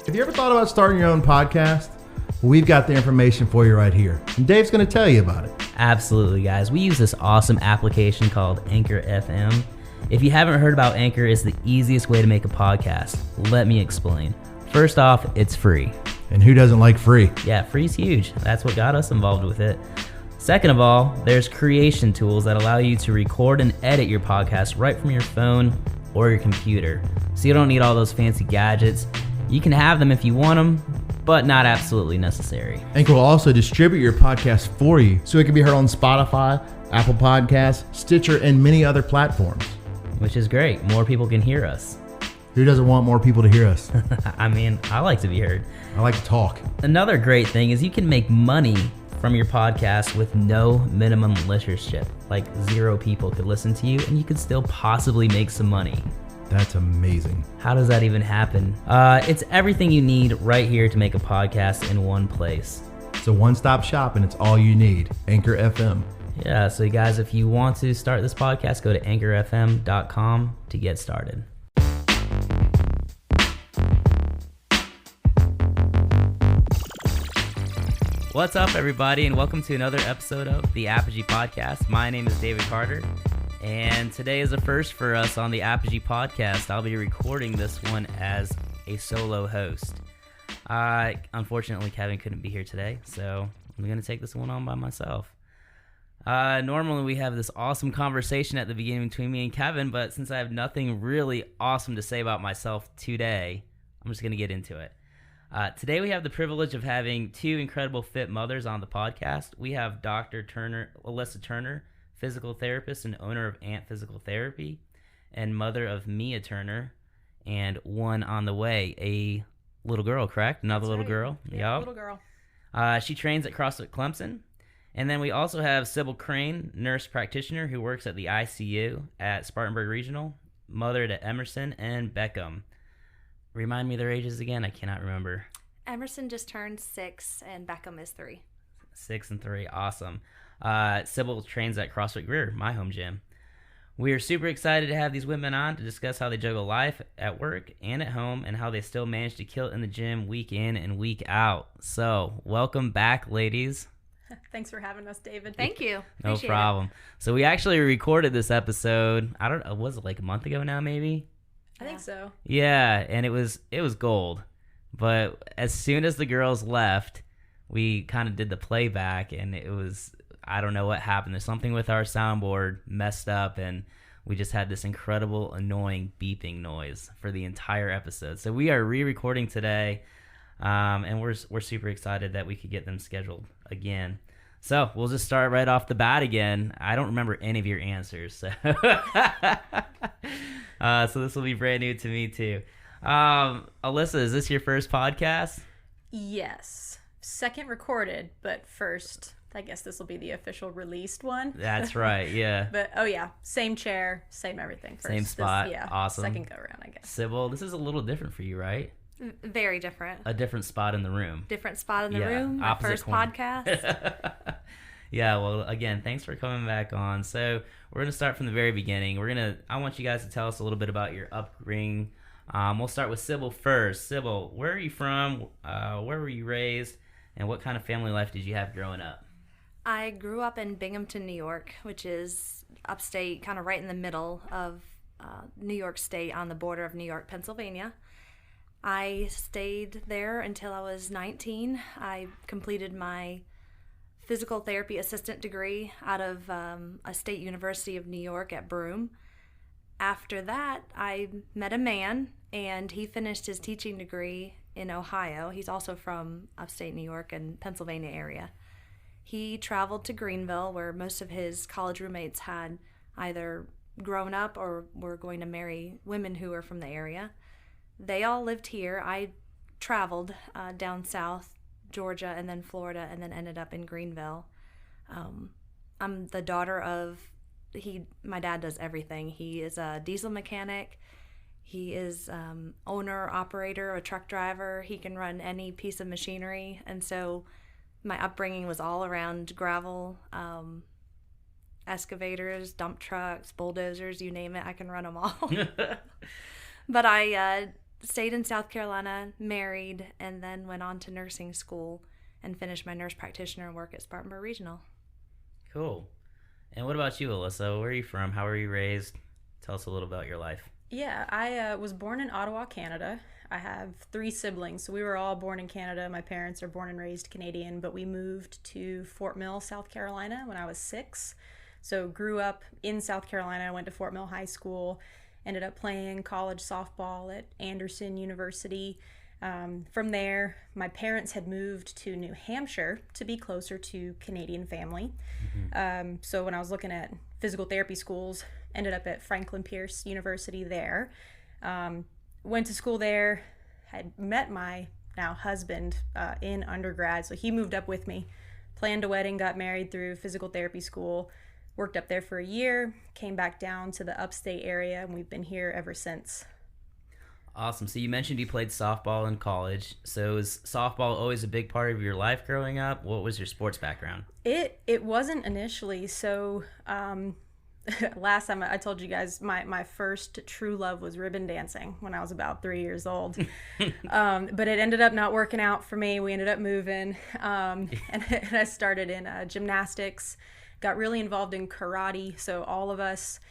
Have you ever thought about starting your own podcast? Well, we've got the information for you right here, and Dave's going to tell you about it. Absolutely, guys. We use this awesome application called Anchor FM. If you haven't heard about Anchor, it's the easiest way to make a podcast. Let me explain. First off, it's free. And who doesn't like free? Yeah, free's huge. That's what got us involved with it. Second of all, there's creation tools that allow you to record and edit your podcast right from your phone or your computer. So you don't need all those fancy gadgets. You can have them if you want them, but not absolutely necessary. Anchor will also distribute your podcast for you, so it can be heard on Spotify, Apple Podcasts, Stitcher, and many other platforms. Which is great. More people can hear us. Who doesn't want more people to hear us? I mean, I like to be heard. I like to talk. Another great thing is you can make money from your podcast with no minimum listenership. Like 0 people could listen to you and you could still possibly make some money. That's amazing. How does that even happen? It's everything you need right here to make a podcast in one place. It's a one-stop shop and it's all you need. Anchor FM. Yeah, so you guys, if you want to start this podcast, go to anchorfm.com to get started. What's up, everybody, and welcome to another episode of the Apogee Podcast. My name is David Carter, and today is a first for us on the Apogee Podcast. I'll be recording this one as a solo host. Unfortunately, Kevin couldn't be here today, so I'm going to take this one on by myself. Normally, we have this awesome conversation at the beginning between me and Kevin, but since I have nothing really awesome to say about myself today, I'm just going to get into it. Today we have the privilege of having 2 incredible fit mothers on the podcast. We have Dr. Elisa Turner, physical therapist and owner of Ant Physical Therapy, and mother of Mia Turner, and one on the way, a little girl, correct? Another That's little right. girl? Yeah, little girl. She trains at CrossFit Clemson. And then we also have Sybil Crain, nurse practitioner who works at the ICU at Spartanburg Regional, mother to Emerson and Beckham. Remind me their ages again. I cannot remember. Emerson just turned 6 and Beckham is 3. 6 and 3. Awesome. Sybil trains at CrossFit Greer, my home gym. We are super excited to have these women on to discuss how they juggle life at work and at home and how they still manage to kill it in the gym week in and week out. So welcome back, ladies. Thanks for having us, David. Thank you. No Appreciate problem. it. So we actually recorded this episode, I don't know, was it like a month ago now maybe? I think so. Yeah, and it was gold. But as soon as the girls left, we kind of did the playback, and it was, I don't know what happened. There's something with our soundboard messed up, and we just had this incredible, annoying beeping noise for the entire episode. So we are re-recording today, and we're super excited that we could get them scheduled again. So we'll just start right off the bat again. I don't remember any of your answers, so so this will be brand new to me too. Alyssa, is this your first podcast? Yes. Second recorded, but first, I guess this will be the official released one. That's right, yeah. But, oh yeah, same chair, same everything. First. Same spot, Yeah, awesome. Second go around, I guess. Sybil, this is a little different for you, right? Very different. A different spot in the room. Different spot in the Yeah, room. My opposite first corner. podcast. Yeah, well, again, thanks for coming back on. So we're going to start from the very beginning. I want you guys to tell us a little bit about your upbringing. We'll start with Sybil first. Sybil, where are you from? Where were you raised? And what kind of family life did you have growing up? I grew up in Binghamton, New York, which is upstate, kind of right in the middle of New York State on the border of New York, Pennsylvania. I stayed there until I was 19. I completed my physical therapy assistant degree out of a state university of New York at Broome. After that, I met a man, and he finished his teaching degree in Ohio. He's also from upstate New York and Pennsylvania area. He traveled to Greenville, where most of his college roommates had either grown up or were going to marry women who were from the area. They all lived here. I traveled down south, Georgia, and then Florida, and then ended up in Greenville. I'm the daughter of, my dad does everything. He is a diesel mechanic. He is owner, operator, a truck driver. He can run any piece of machinery. And so my upbringing was all around gravel, excavators, dump trucks, bulldozers, you name it. I can run them all. But I stayed in South Carolina, married, and then went on to nursing school and finished my nurse practitioner work at Spartanburg Regional. Cool. And what about you, Alyssa? Where are you from? How were you raised? Tell us a little about your life. Yeah, I was born in Ottawa, Canada. I have 3 siblings, so we were all born in Canada. My parents are born and raised Canadian, but we moved to Fort Mill, South Carolina when I was 6. So grew up in South Carolina. I went to Fort Mill High School, ended up playing college softball at Anderson University. From there, my parents had moved to New Hampshire to be closer to Canadian family. So when I was looking at physical therapy schools, ended up at Franklin Pierce University there. Went to school there, had met my now husband in undergrad, so he moved up with me, planned a wedding, got married through physical therapy school, worked up there for a year, came back down to the upstate area, and we've been here ever since. Awesome. So you mentioned you played softball in college. So is softball always a big part of your life growing up? What was your sports background? It wasn't initially. So last time I told you guys my first true love was ribbon dancing when I was about 3 years old. But it ended up not working out for me. We ended up moving. And I started in gymnastics, got really involved in karate. So all of us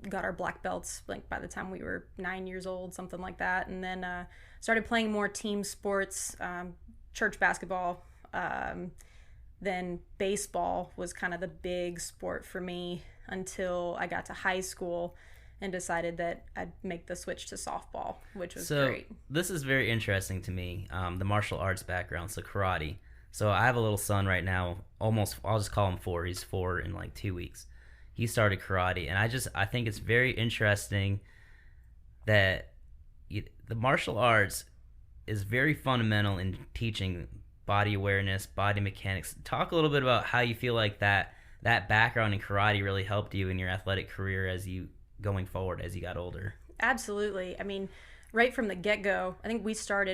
got our black belts like by the time we were 9 years old, something like that. And then started playing more team sports, church basketball. Then baseball was kind of the big sport for me until I got to high school and decided that I'd make the switch to softball, which was great. This is very interesting to me, the martial arts background, so karate. So I have a little son right now, I'll just call him 4. He's 4 in like 2 weeks. He started karate, and I think it's very interesting that the martial arts is very fundamental in teaching body awareness, body mechanics. Talk a little bit about how you feel like that background in karate really helped you in your athletic career going forward as you got older. Absolutely. I mean, right from the get-go, I think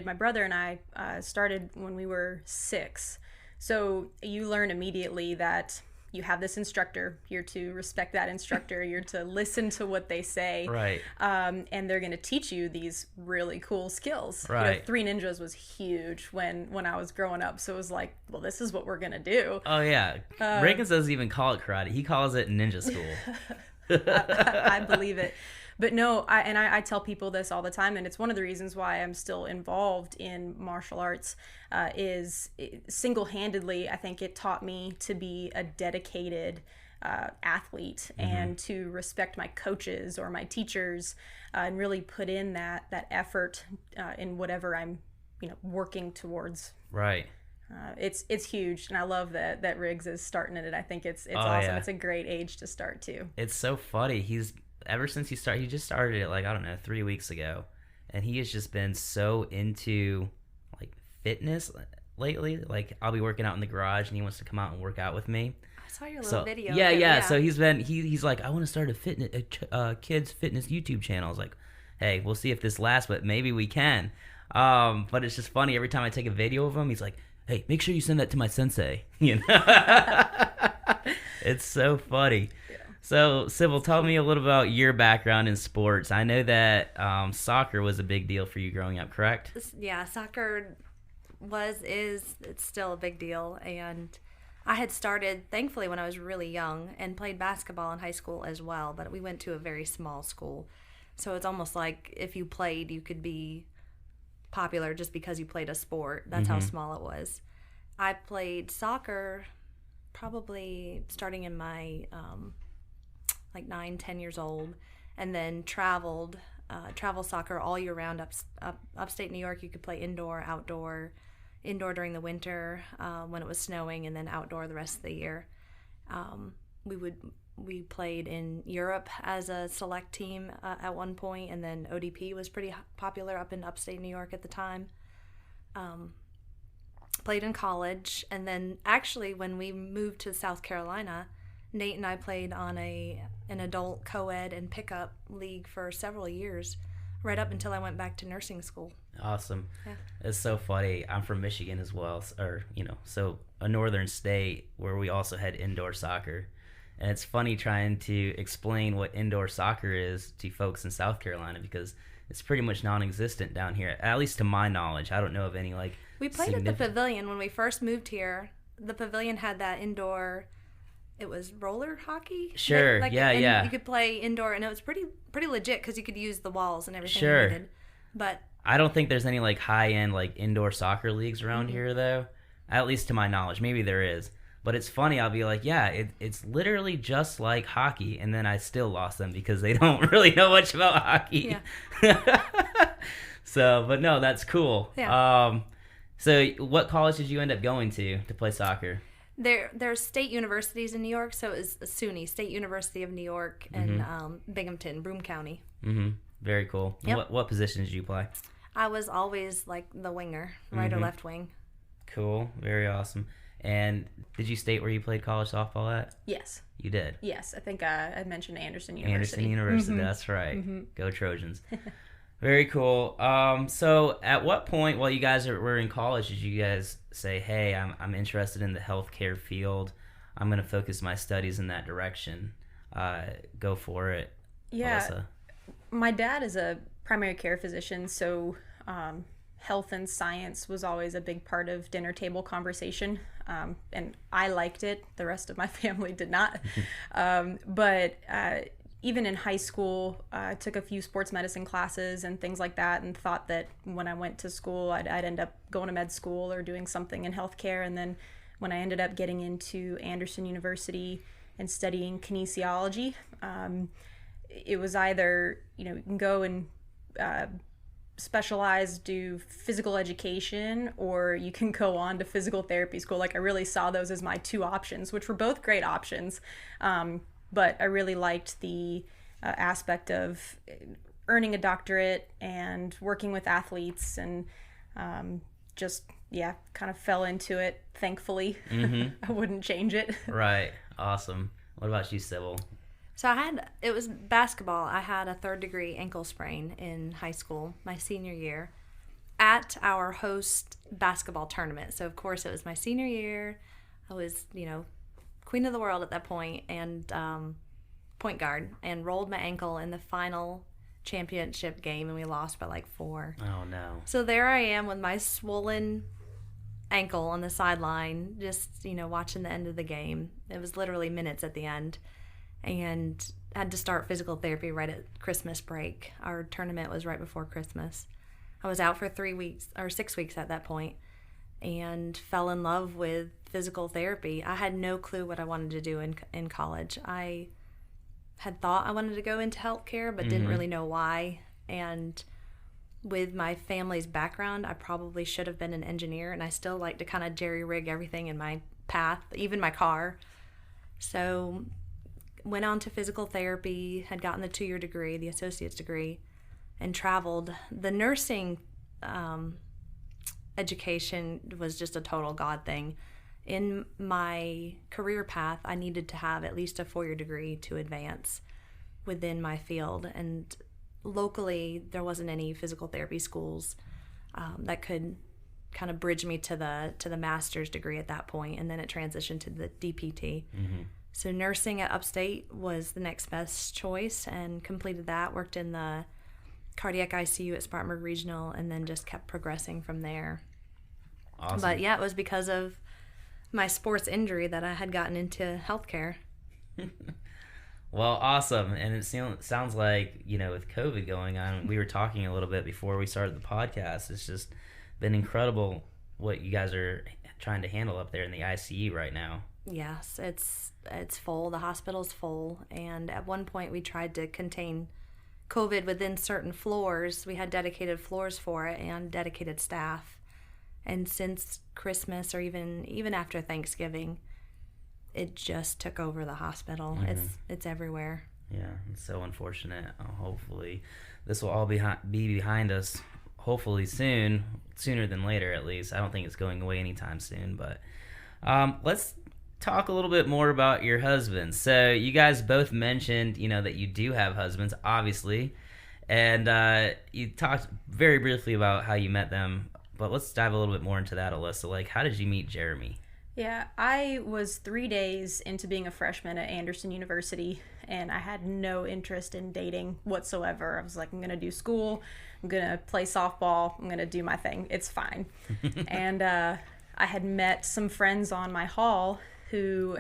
my brother and I started when we were 6. So you learn immediately that you have this instructor. You're to respect that instructor. You're to listen to what they say. Right. And they're going to teach you these really cool skills. Right. 3 Ninjas was huge when I was growing up. So it was like, well, this is what we're going to do. Oh, yeah. Reagan doesn't even call it karate. He calls it ninja school. I believe it. But no, I tell people this all the time, and it's one of the reasons why I'm still involved in martial arts, is single-handedly, I think it taught me to be a dedicated athlete and to respect my coaches or my teachers and really put in that effort in whatever I'm working towards. Right. It's huge, and I love that Riggs is starting in it. I think it's awesome. Yeah. It's a great age to start too. It's so funny. Ever since he just started it like, I don't know, 3 weeks ago, and he has just been so into like fitness lately. Like I'll be working out in the garage and he wants to come out and work out with me. I saw your little video. Yeah. So he's like, I want to start a kids fitness YouTube channel. I was like, hey, we'll see if this lasts, but maybe we can. But it's just funny every time I take a video of him, he's like, hey, make sure you send that to my sensei. It's so funny. So, Sybil, tell me a little about your background in sports. I know that soccer was a big deal for you growing up, correct? Yeah, soccer it's still a big deal. And I had started, thankfully, when I was really young and played basketball in high school as well. But we went to a very small school. So it's almost like if you played, you could be popular just because you played a sport. That's how small it was. I played soccer probably starting in my... 9-10 years old, and then travel soccer all year round upstate New York. You could play indoor, outdoor during the winter when it was snowing, and then outdoor the rest of the year. We played in Europe as a select team at one point, and then ODP was pretty popular up in upstate New York at the time. Played in college, and then actually when we moved to South Carolina, Nate and I played on an adult co-ed and pickup league for several years, right up until I went back to nursing school. Awesome. Yeah. It's so funny. I'm from Michigan as well, so a northern state where we also had indoor soccer. And it's funny trying to explain what indoor soccer is to folks in South Carolina because it's pretty much non-existent down here, at least to my knowledge. I don't know of any like. We played at the pavilion when we first moved here. The pavilion had that indoor. It was roller hockey. Sure. Yeah. You could play indoor, and it was pretty legit because you could use the walls and everything. Sure. You needed. But I don't think there's any like high-end like indoor soccer leagues around here though. At least to my knowledge, maybe there is. But it's funny. I'll be like, yeah, it's literally just like hockey, and then I still lost them because they don't really know much about hockey. Yeah. So, but no, that's cool. Yeah. So what college did you end up going to play soccer? There's state universities in New York, so it was SUNY, State University of New York, and Binghamton, Broome County. Mm-hmm. Very cool. Yep. What position did you play? I was always like the winger, right or left wing. Cool. Very awesome. And did you state where you played college softball at? Yes. You did? Yes. I think I mentioned Anderson University. Anderson University, that's right. Go Trojans. Very cool. So at what point, while you guys were in college, did you guys say, hey, I'm interested in the healthcare field. I'm going to focus my studies in that direction. Go for it, Yeah. Elisa. My dad is a primary care physician, so health and science was always a big part of dinner table conversation. And I liked it. The rest of my family did not. But even in high school, I took a few sports medicine classes and things like that, and thought that when I went to school, I'd end up going to med school or doing something in healthcare. And then when I ended up getting into Anderson University and studying kinesiology, it was either, you can go and specialize, do physical education, or you can go on to physical therapy school. Like, I really saw those as my two options, which were both great options. But I really liked the aspect of earning a doctorate and working with athletes, and kind of fell into it, thankfully. I wouldn't change it. Right. Awesome. What about you, Sybil? So it was basketball. I had a 3rd degree ankle sprain in high school, my senior year, at our host basketball tournament. So of course it was my senior year. I was, queen of the world at that point, and point guard, and rolled my ankle in the final championship game, and we lost by like 4. Oh no. So there I am with my swollen ankle on the sideline, just, watching the end of the game. It was literally minutes at the end. And had to start physical therapy right at Christmas break. Our tournament was right before Christmas. I was out for 6 weeks at that point, and fell in love with physical therapy. I had no clue what I wanted to do in college. I had thought I wanted to go into healthcare, but didn't really know why. And with my family's background, I probably should have been an engineer, and I still like to kind of jerry-rig everything in my path, even my car. So went on to physical therapy, had gotten the 2-year degree, the associate's degree, and traveled. The nursing education was just a total God thing. In my career path, I needed to have at least a 4-year degree to advance within my field. And locally, there wasn't any physical therapy schools that could kind of bridge me to the master's degree at that point, and then it transitioned to the DPT. So nursing at Upstate was the next best choice, and completed that, worked in the cardiac ICU at Spartanburg Regional, and then just kept progressing from there. Awesome. But yeah, it was because of my sports injury that I had gotten into healthcare. Well, awesome. And it sounds like, with COVID going on, we were talking a little bit before we started the podcast. It's just been incredible what you guys are trying to handle up there in the ICU right now. Yes, it's full. The hospital's full. And at one point we tried to contain COVID within certain floors. We had dedicated floors for it and dedicated staff. And since Christmas, or even after Thanksgiving, it just took over the hospital. It's everywhere. Yeah, it's so unfortunate. Hopefully this will all be behind us, hopefully sooner than later at least. I don't think it's going away anytime soon. But let's talk a little bit more about your husbands. So you guys both mentioned, that you do have husbands, obviously. And you talked very briefly about how you met them. But let's dive a little bit more into that, Alyssa. Like, how did you meet Jeremy? Yeah, I was 3 days into being a freshman at Anderson University, and I had no interest in dating whatsoever. I was like, I'm going to do school, I'm going to play softball, I'm going to do my thing. It's fine. And I had met some friends on my hall who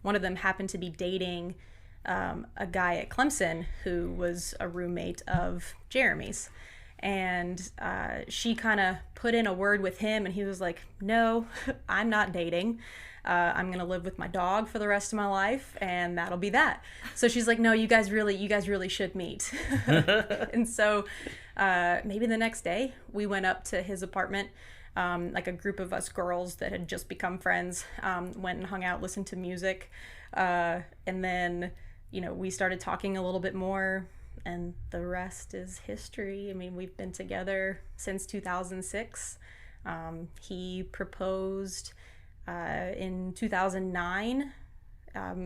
one of them happened to be dating a guy at Clemson who was a roommate of Jeremy's. And she kind of put in a word with him, and he was like, no, I'm not dating. I'm going to live with my dog for the rest of my life, and that'll be that. So she's like, no, you guys really should meet. And so maybe the next day we went up to his apartment, like a group of us girls that had just become friends, went and hung out, listened to music. And then, we started talking a little bit more, and the rest is history. I mean, we've been together since 2006. He proposed in 2009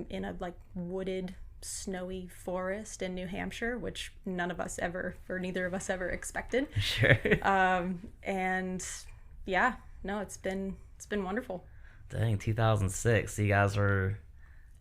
in a wooded, snowy forest in New Hampshire, which neither of us ever expected. Sure. And yeah, no, it's been wonderful. Dang, 2006. So you guys were,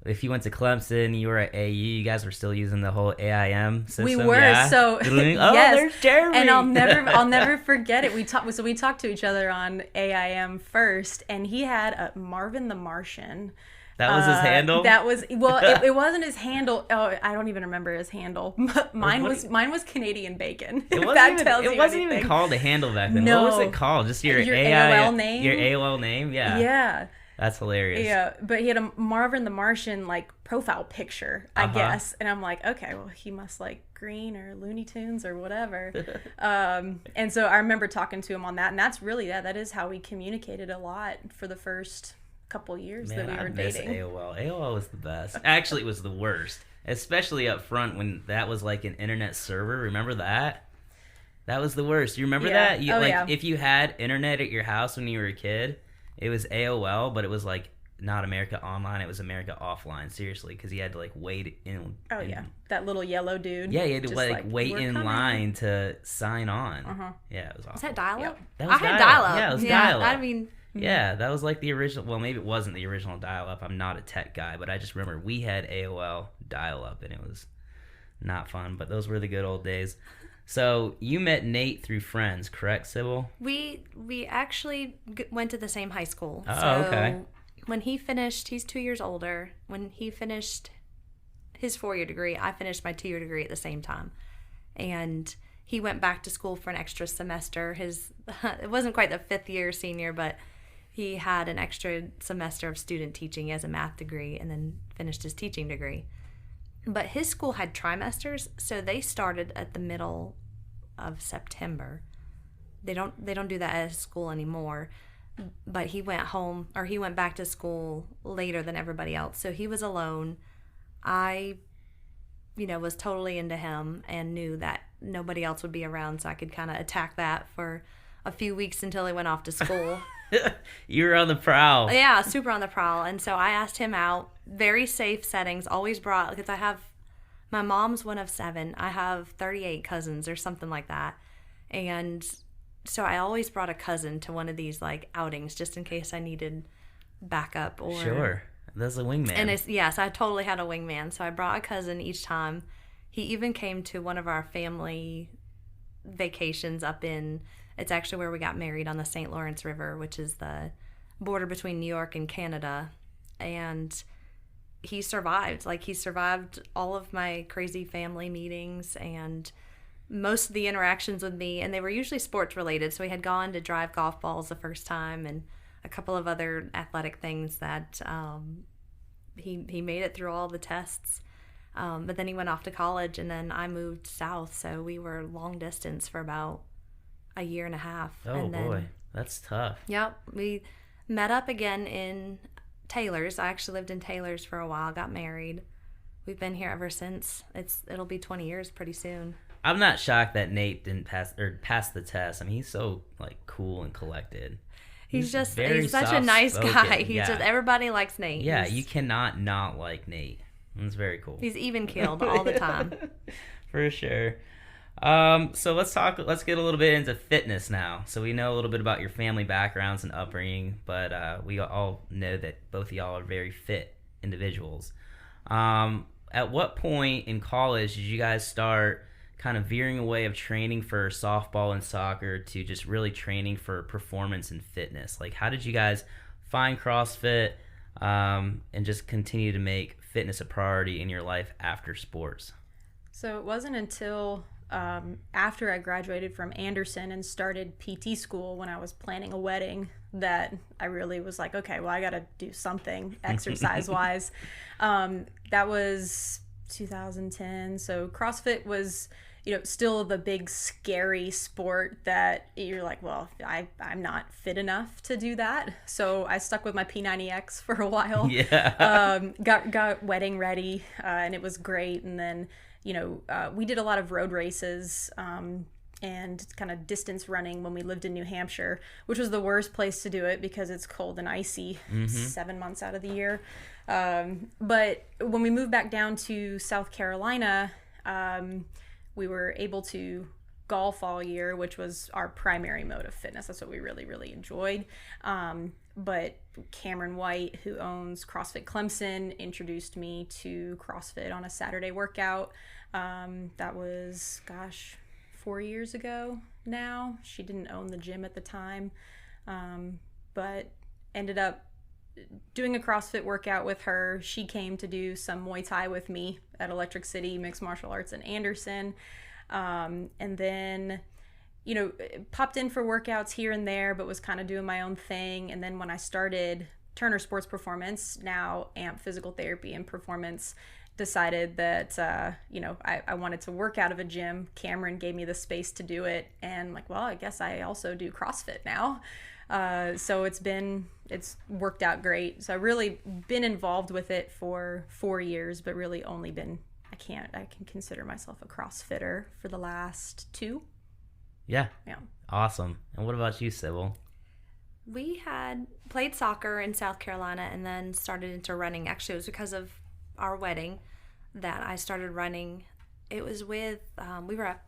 if you went to Clemson, you were at AU, you guys were still using the whole AIM system. We were, yeah? so yes. There's Jeremy. And I'll never forget it. We talked to each other on AIM first, and he had Marvin the Martian. That was his handle? That was, it wasn't his handle. Oh, I don't even remember his handle. Mine was Canadian Bacon. It wasn't even called a handle back then. No. What was it called? Just your AOL name? Your AOL name? Yeah. Yeah. That's hilarious. Yeah, but he had a Marvin the Martian profile picture, I guess, and I'm like, okay, well, he must like Green or Looney Tunes or whatever. And so I remember talking to him on that, and that's really that is how we communicated a lot for the first couple years that we were dating. AOL was the best. Actually, it was the worst, especially up front when that was like an internet server. Remember that? That was the worst. You remember that? If you had internet at your house when you were a kid, it was AOL, but it was like not America Online. It was America Offline. Seriously, because you had to wait in. Oh yeah, that little yellow dude. Yeah, you had to wait in line to sign on. Yeah, it was awful. Was that dial-up? Yep. That was I had dial-up. Yeah, it was dial-up. I mean. Yeah, that was like the original. Well, maybe it wasn't the original dial-up. I'm not a tech guy, but I just remember we had AOL dial-up, and it was not fun. But those were the good old days. So you met Nate through friends, correct, Sybil? We actually went to the same high school. Oh, so okay. When he finished, he's 2 years older. When he finished his 4-year degree, I finished my 2-year degree at the same time. And he went back to school for an extra semester. It wasn't quite the 5th year senior, but he had an extra semester of student teaching as a math degree and then finished his teaching degree. But his school had trimesters, so they started at the middle of September. They don't do that at his school anymore. But he went back to school later than everybody else. So he was alone. I, was totally into him and knew that nobody else would be around, so I could kind of attack that for a few weeks until he went off to school. You were on the prowl. Yeah, super on the prowl. And so I asked him out. Very safe settings. Always brought, because my mom's one of 7. I have 38 cousins or something like that. And so I always brought a cousin to one of these outings just in case I needed backup. Or Sure. That's a wingman. And yes, I totally had a wingman. So I brought a cousin each time. He even came to one of our family vacations up in, it's actually where we got married, on the St. Lawrence River, which is the border between New York and Canada. And he survived. He survived all of my crazy family meetings and most of the interactions with me. And they were usually sports related. So he had gone to drive golf balls the first time and a couple of other athletic things that he made it through all the tests. But then he went off to college, and then I moved south. So we were long distance for about a year and a half. Oh, and then, boy. That's tough. Yep. We met up again in Taylor's. I actually lived in Taylor's for a while, got married. We've been here ever since. It'll be 20 years pretty soon. I'm not shocked that Nate didn't pass the test. I mean, he's so cool and collected. He's such a nice guy. Everybody likes Nate. Yeah, you cannot not like Nate. It's very cool. He's even keeled all the time. For sure. So let's get a little bit into fitness now. So we know a little bit about your family backgrounds and upbringing, but we all know that both of y'all are very fit individuals. at what point in college did you guys start kind of veering away of training for softball and soccer to just really training for performance and fitness? Like, how did you guys find CrossFit and just continue to make fitness a priority in your life after sports? So it wasn't until after I graduated from Anderson and started PT school when I was planning a wedding that I really was like, okay, well, I got to do something exercise-wise. That was 2010. So CrossFit was, still the big scary sport that you're like, well, I'm not fit enough to do that. So I stuck with my P90X for a while. Yeah. Got wedding ready, and it was great. And then, we did a lot of road races and kind of distance running when we lived in New Hampshire, which was the worst place to do it because it's cold and icy 7 months out of the year. But when we moved back down to South Carolina, we were able to golf all year, which was our primary mode of fitness. That's what we really, really enjoyed. But Cameron White, who owns CrossFit Clemson, introduced me to CrossFit on a Saturday workout. That was, 4 years ago now. She didn't own the gym at the time, but ended up doing a CrossFit workout with her. She came to do some Muay Thai with me at Electric City Mixed Martial Arts in Anderson. And then, popped in for workouts here and there, but was kind of doing my own thing. And then when I started Turner Sports Performance, now AMP Physical Therapy and Performance, decided that, I wanted to work out of a gym. Cameron gave me the space to do it. And like, well, I guess I also do CrossFit now. So it's worked out great. So I've really been involved with it for 4 years, but really only been, I can consider myself a CrossFitter for the last 2. Yeah. Yeah. Awesome. And what about you, Sybil? We had played soccer in South Carolina and then started into running. Actually, it was because of our wedding that I started running. It was with, we were at,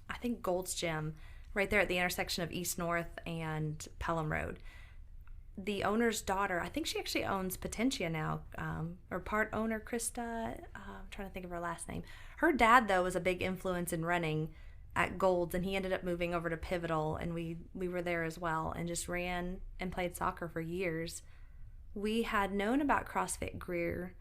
I think, Gold's Gym, right there at the intersection of East North and Pelham Road. The owner's daughter, I think she actually owns Potentia now, or part owner, Krista. I'm trying to think of her last name. Her dad, though, was a big influence in running at Gold's, and he ended up moving over to Pivotal, and we were there as well and just ran and played soccer for years. We had known about CrossFit Greer.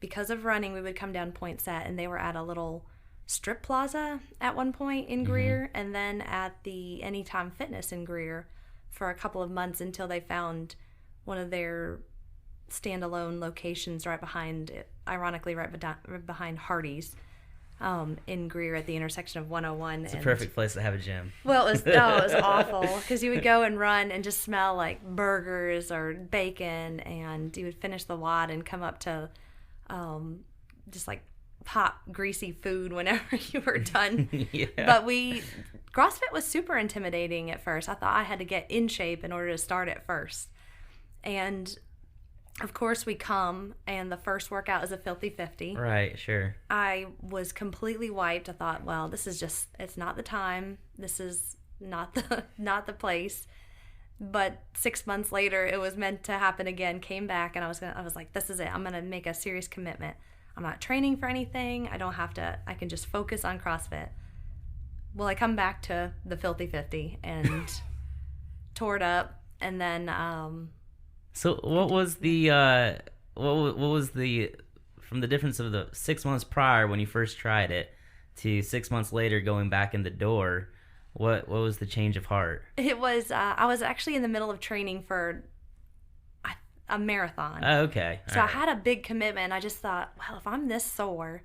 Because of running, we would come down Point Set, and they were at a little strip plaza at one point in Greer, and then at the Anytime Fitness in Greer for a couple of months until they found one of their standalone locations right behind it, ironically right behind Hardee's in Greer at the intersection of 101. It's a perfect place to have a gym. Well, it was awful because you would go and run and just smell like burgers or bacon, and you would finish the WOD and come up to just like hot, greasy food whenever you were done. Yeah. But CrossFit was super intimidating at first. I thought I had to get in shape in order to start it first. And of course we come, and the first workout is a filthy 50. Right, sure. I was completely wiped. I thought, well, this is just, it's not the time. This is not the place. But 6 months later, it was meant to happen again, came back, and I was like, this is it. I'm going to make a serious commitment. I'm not training for anything. I can just focus on CrossFit. Well, I come back to the filthy 50 and tore it up. And then, so what was the, from the difference of the 6 months prior when you first tried it to 6 months later going back in the door, what was the change of heart? It was, I was actually in the middle of training for a marathon. Oh, okay. So I had a big commitment. I just thought, well, if I'm this sore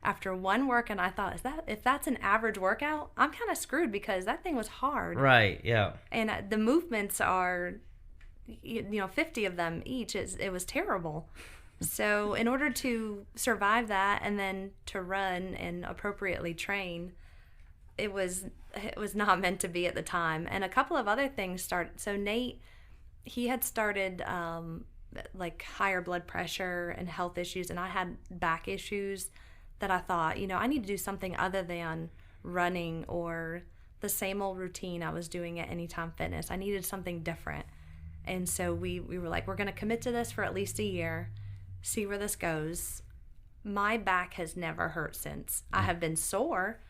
after one work, and I thought, if that's an average workout, I'm kind of screwed because that thing was hard. Right, yeah. And the movements are, 50 of them each. It was terrible. So in order to survive that and then to run and appropriately train, it was not meant to be at the time. And a couple of other things started. So Nate, he had started like higher blood pressure and health issues, and I had back issues that I thought, I need to do something other than running or the same old routine I was doing at Anytime Fitness. I needed something different. And so we were like, we're going to commit to this for at least a year, see where this goes. my back has never hurt since. I have been sore,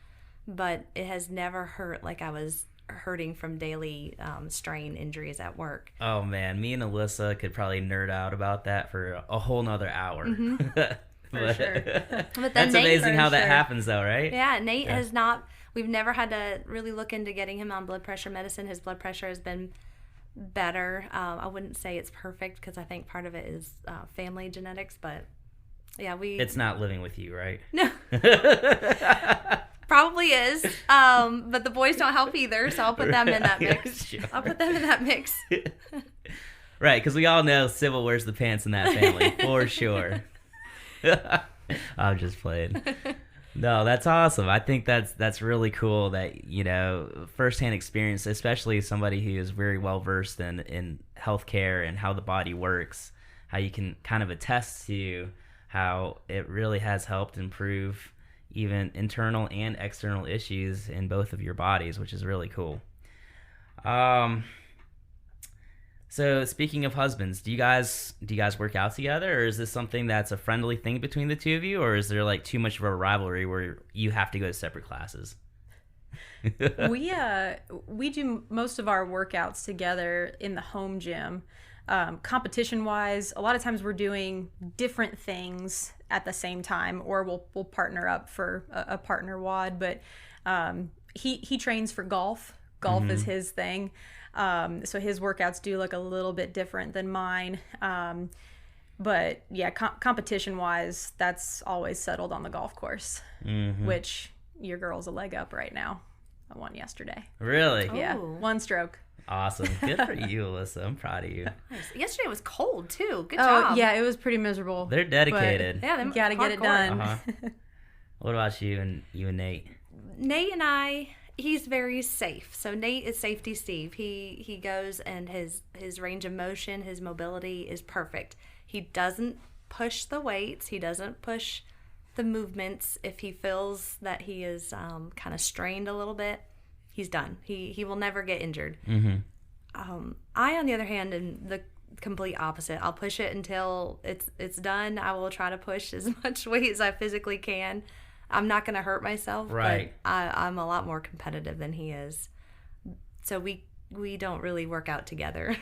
but it has never hurt like I was hurting from daily strain injuries at work. Oh man, me and Elisa could probably nerd out about that for a whole nother hour. For sure. But That's Nate, amazing how that happens though, right? Yeah, Nate has not, we've never had to really look into getting him on blood pressure medicine. His blood pressure has been better. I wouldn't say it's perfect because I think part of it is family genetics, but yeah, It's not living with you, right? No. Probably is. But the boys don't help either, so I'll put them in that mix. Sure. I'll put them in that mix. Right, because we all know Sybil wears the pants in that family, for sure. I'm just playing. No, that's awesome. I think that's really cool that, you know, firsthand experience, especially somebody who is very well versed in healthcare and how the body works, how you can kind of attest to how it really has helped improve even internal and external issues in both of your bodies, which is really cool. So speaking of husbands, do you guys work out together, or is this something that's a friendly thing between the two of you, or is there like too much of a rivalry where you have to go to separate classes? We do most of our workouts together in the home gym. Competition wise, a lot of times we're doing different things at the same time, or we'll partner up for a partner WOD. But he trains for golf. Golf is his thing. So his workouts do look a little bit different than mine. But yeah, competition wise, that's always settled on the golf course, which your girl's a leg up right now. I won yesterday. Really? Yeah, Ooh. 1 stroke. Awesome. Good for you, Alyssa. I'm proud of you. Nice. Yesterday was cold too. Good Oh job. yeah, it was pretty miserable. They're dedicated. Yeah, them Gotta get it hardcore. done. What about you and Nate? Nate and I, he's very safe. So Nate is Safety Steve. He goes, and his range of motion, his mobility is perfect. He doesn't push the weights. He doesn't push the movements. If he feels that he is kind of strained a little bit, he's done. He will never get injured. I, on the other hand, am the complete opposite. I'll push it until it's done. I will try to push as much weight as I physically can. I'm not going to hurt myself, right? But I'm a lot more competitive than he is. So we don't really work out together.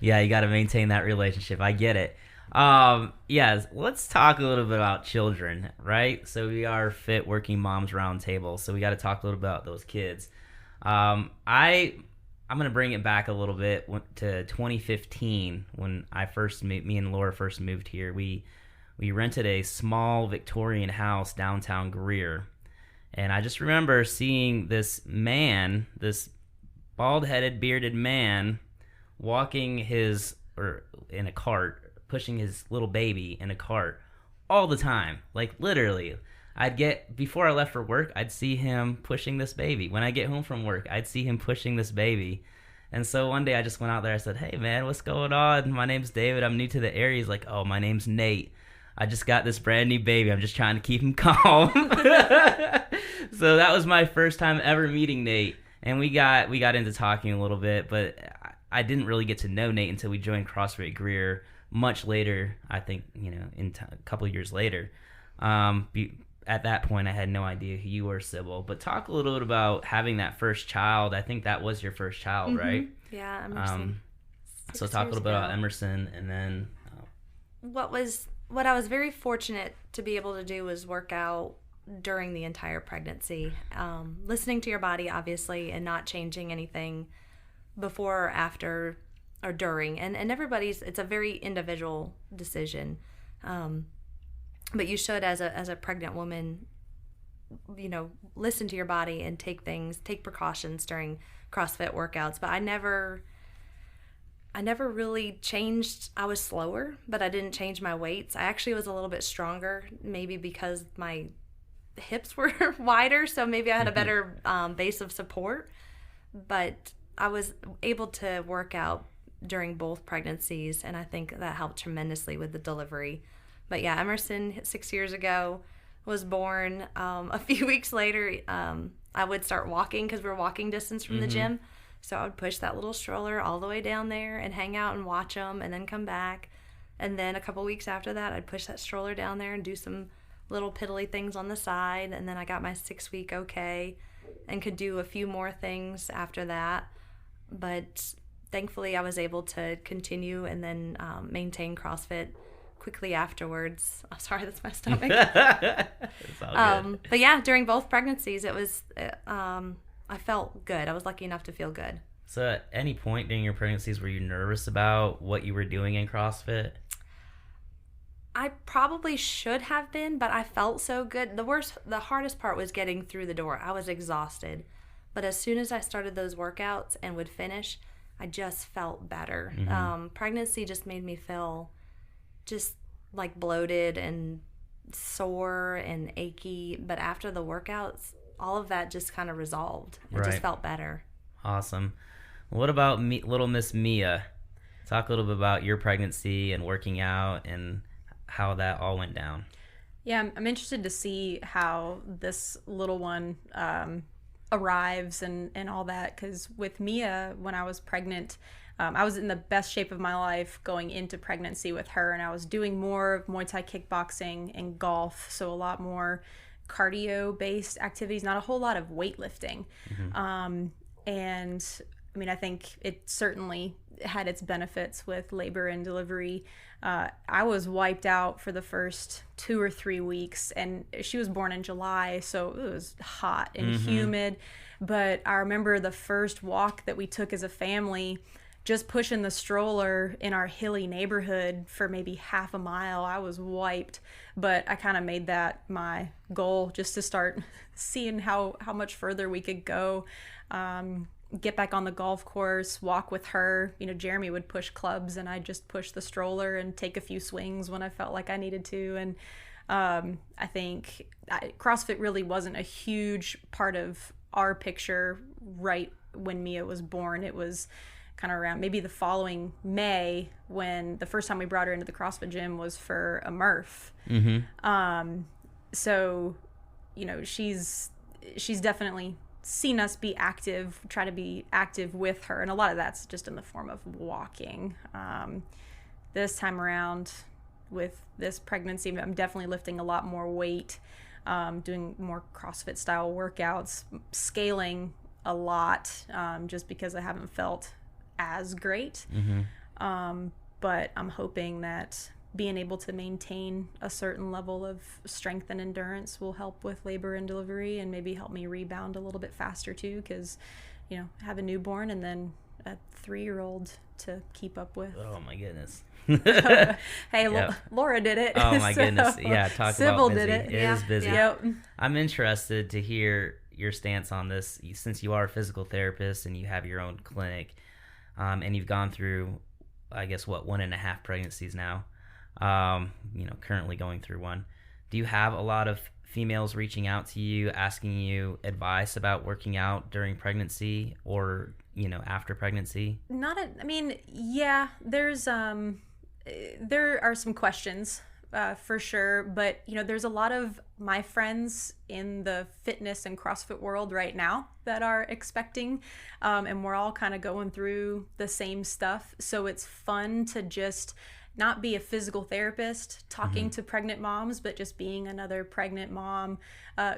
Yeah, you got to maintain that relationship. I get it. Yes, let's talk a little bit about children, right? So we are Fit Working Moms Roundtable, so we got to talk a little bit about those kids. I'm going to bring it back a little bit to 2015 when me and Laura first moved here. We rented a small Victorian house downtown Greer, and I just remember seeing this bald-headed, bearded man walking in a cart, pushing his little baby in a cart all the time. Like literally, before I left for work, I'd see him pushing this baby. When I get home from work, I'd see him pushing this baby. And so one day I just went out there. I said, "Hey man, what's going on? My name's David. I'm new to the area." He's like, "Oh, my name's Nate. I just got this brand new baby. I'm just trying to keep him calm." So that was my first time ever meeting Nate, and we got into talking a little bit, but I didn't really get to know Nate until we joined CrossFit Greer much later. I think a couple of years later. At that point, I had no idea who you were, Sybil. But talk a little bit about having that first child. I think that was your first child, right? Yeah, Emerson. So talk a little bit about Emerson, and then what I was very fortunate to be able to do was work out during the entire pregnancy, listening to your body, obviously, and not changing anything before or after or during. And it's a very individual decision. But you should, as a pregnant woman, listen to your body and take precautions during CrossFit workouts. But I never really changed. I was slower, but I didn't change my weights. I actually was a little bit stronger, maybe because my hips were wider, so maybe I had a better base of support. But I was able to work out during both pregnancies, and I think that helped tremendously with the delivery. But yeah, Emerson, 6 years ago, was born. A few weeks later, I would start walking because we're walking distance from the gym. So I would push that little stroller all the way down there and hang out and watch them and then come back. And then a couple weeks after that, I'd push that stroller down there and do some little piddly things on the side. And then I got my 6-week okay and could do a few more things after that. But thankfully, I was able to continue and then maintain CrossFit quickly afterwards. Oh, sorry, that's my stomach. It's all good. But yeah, during both pregnancies, it was I felt good. I was lucky enough to feel good. So at any point during your pregnancies, were you nervous about what you were doing in CrossFit? I probably should have been, but I felt so good. The hardest part was getting through the door. I was exhausted. But as soon as I started those workouts and would finish, I just felt better. Pregnancy just made me feel just like bloated and sore and achy. But after the workouts, all of that just kind of resolved. It just felt better. Awesome. What about little Miss Mia? Talk a little bit about your pregnancy and working out and how that all went down. Yeah, I'm interested to see how this little one arrives and all that, because with Mia, when I was pregnant, I was in the best shape of my life going into pregnancy with her, and I was doing more of Muay Thai kickboxing and golf, so a lot more cardio-based activities, not a whole lot of weightlifting. And I mean, I think it certainly had its benefits with labor and delivery. I was wiped out for the first 2 or 3 weeks, and she was born in July, so it was hot and humid. But I remember the first walk that we took as a family, just pushing the stroller in our hilly neighborhood for maybe half a mile. I was wiped, but I kind of made that my goal, just to start seeing how much further we could go. Get back on the golf course, walk with her. You know, Jeremy would push clubs and I'd just push the stroller and take a few swings when I felt like I needed to. And I think CrossFit really wasn't a huge part of our picture right when Mia was born. It was kind of around maybe the following May, when the first time we brought her into the CrossFit gym was for a Murph. So, you know, she's definitely seen us be active, try to be active with her, and a lot of that's just in the form of walking. This time around with this pregnancy, I'm definitely lifting a lot more weight, doing more CrossFit style workouts, scaling a lot, just because I haven't felt as great. But I'm hoping that being able to maintain a certain level of strength and endurance will help with labor and delivery, and maybe help me rebound a little bit faster too, because, you know, I have a newborn and then a 3-year-old to keep up with. Oh my goodness. Hey, Laura did it. Oh my goodness. Yeah, talk Sybil about busy. did it. It is busy. Yep. I'm interested to hear your stance on this, since you are a physical therapist and you have your own clinic, and you've gone through, I guess, 1.5 pregnancies now. You know, currently going through one. Do you have a lot of females reaching out to you, asking you advice about working out during pregnancy or, you know, after pregnancy? I mean, yeah, there's there are some questions for sure, but you know, there's a lot of my friends in the fitness and CrossFit world right now that are expecting, and we're all kind of going through the same stuff. So it's fun to just not be a physical therapist talking to pregnant moms, but just being another pregnant mom,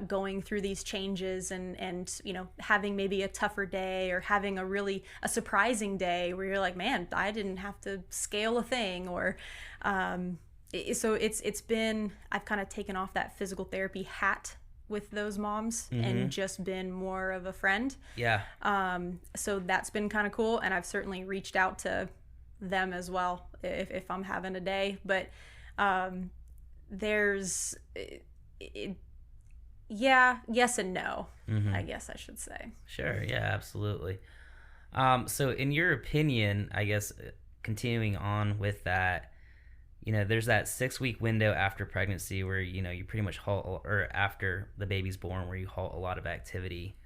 going through these changes and you know, having maybe a tougher day or having a surprising day where you're like, man, I didn't have to scale a thing, or so it's been, I've kind of taken off that physical therapy hat with those moms and just been more of a friend. Yeah. So that's been kind of cool, and I've certainly reached out to them as well if I'm having a day, but there's yes and no. I guess I should say. Sure. Yeah, absolutely. So in your opinion, I guess, continuing on with that, you know, there's that 6-week window after pregnancy where, you know, you pretty much halt, or after the baby's born, where you halt a lot of activity.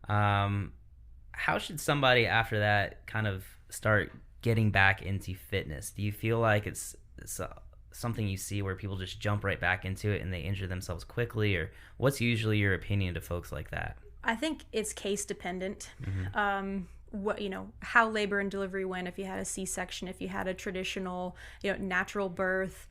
How should somebody after that kind of start getting back into fitness? Do you feel like it's something you see where people just jump right back into it and they injure themselves quickly, or what's usually your opinion to folks like that? I think it's case dependent. what, how labor and delivery went, if you had a C-section, if you had a traditional, natural birth,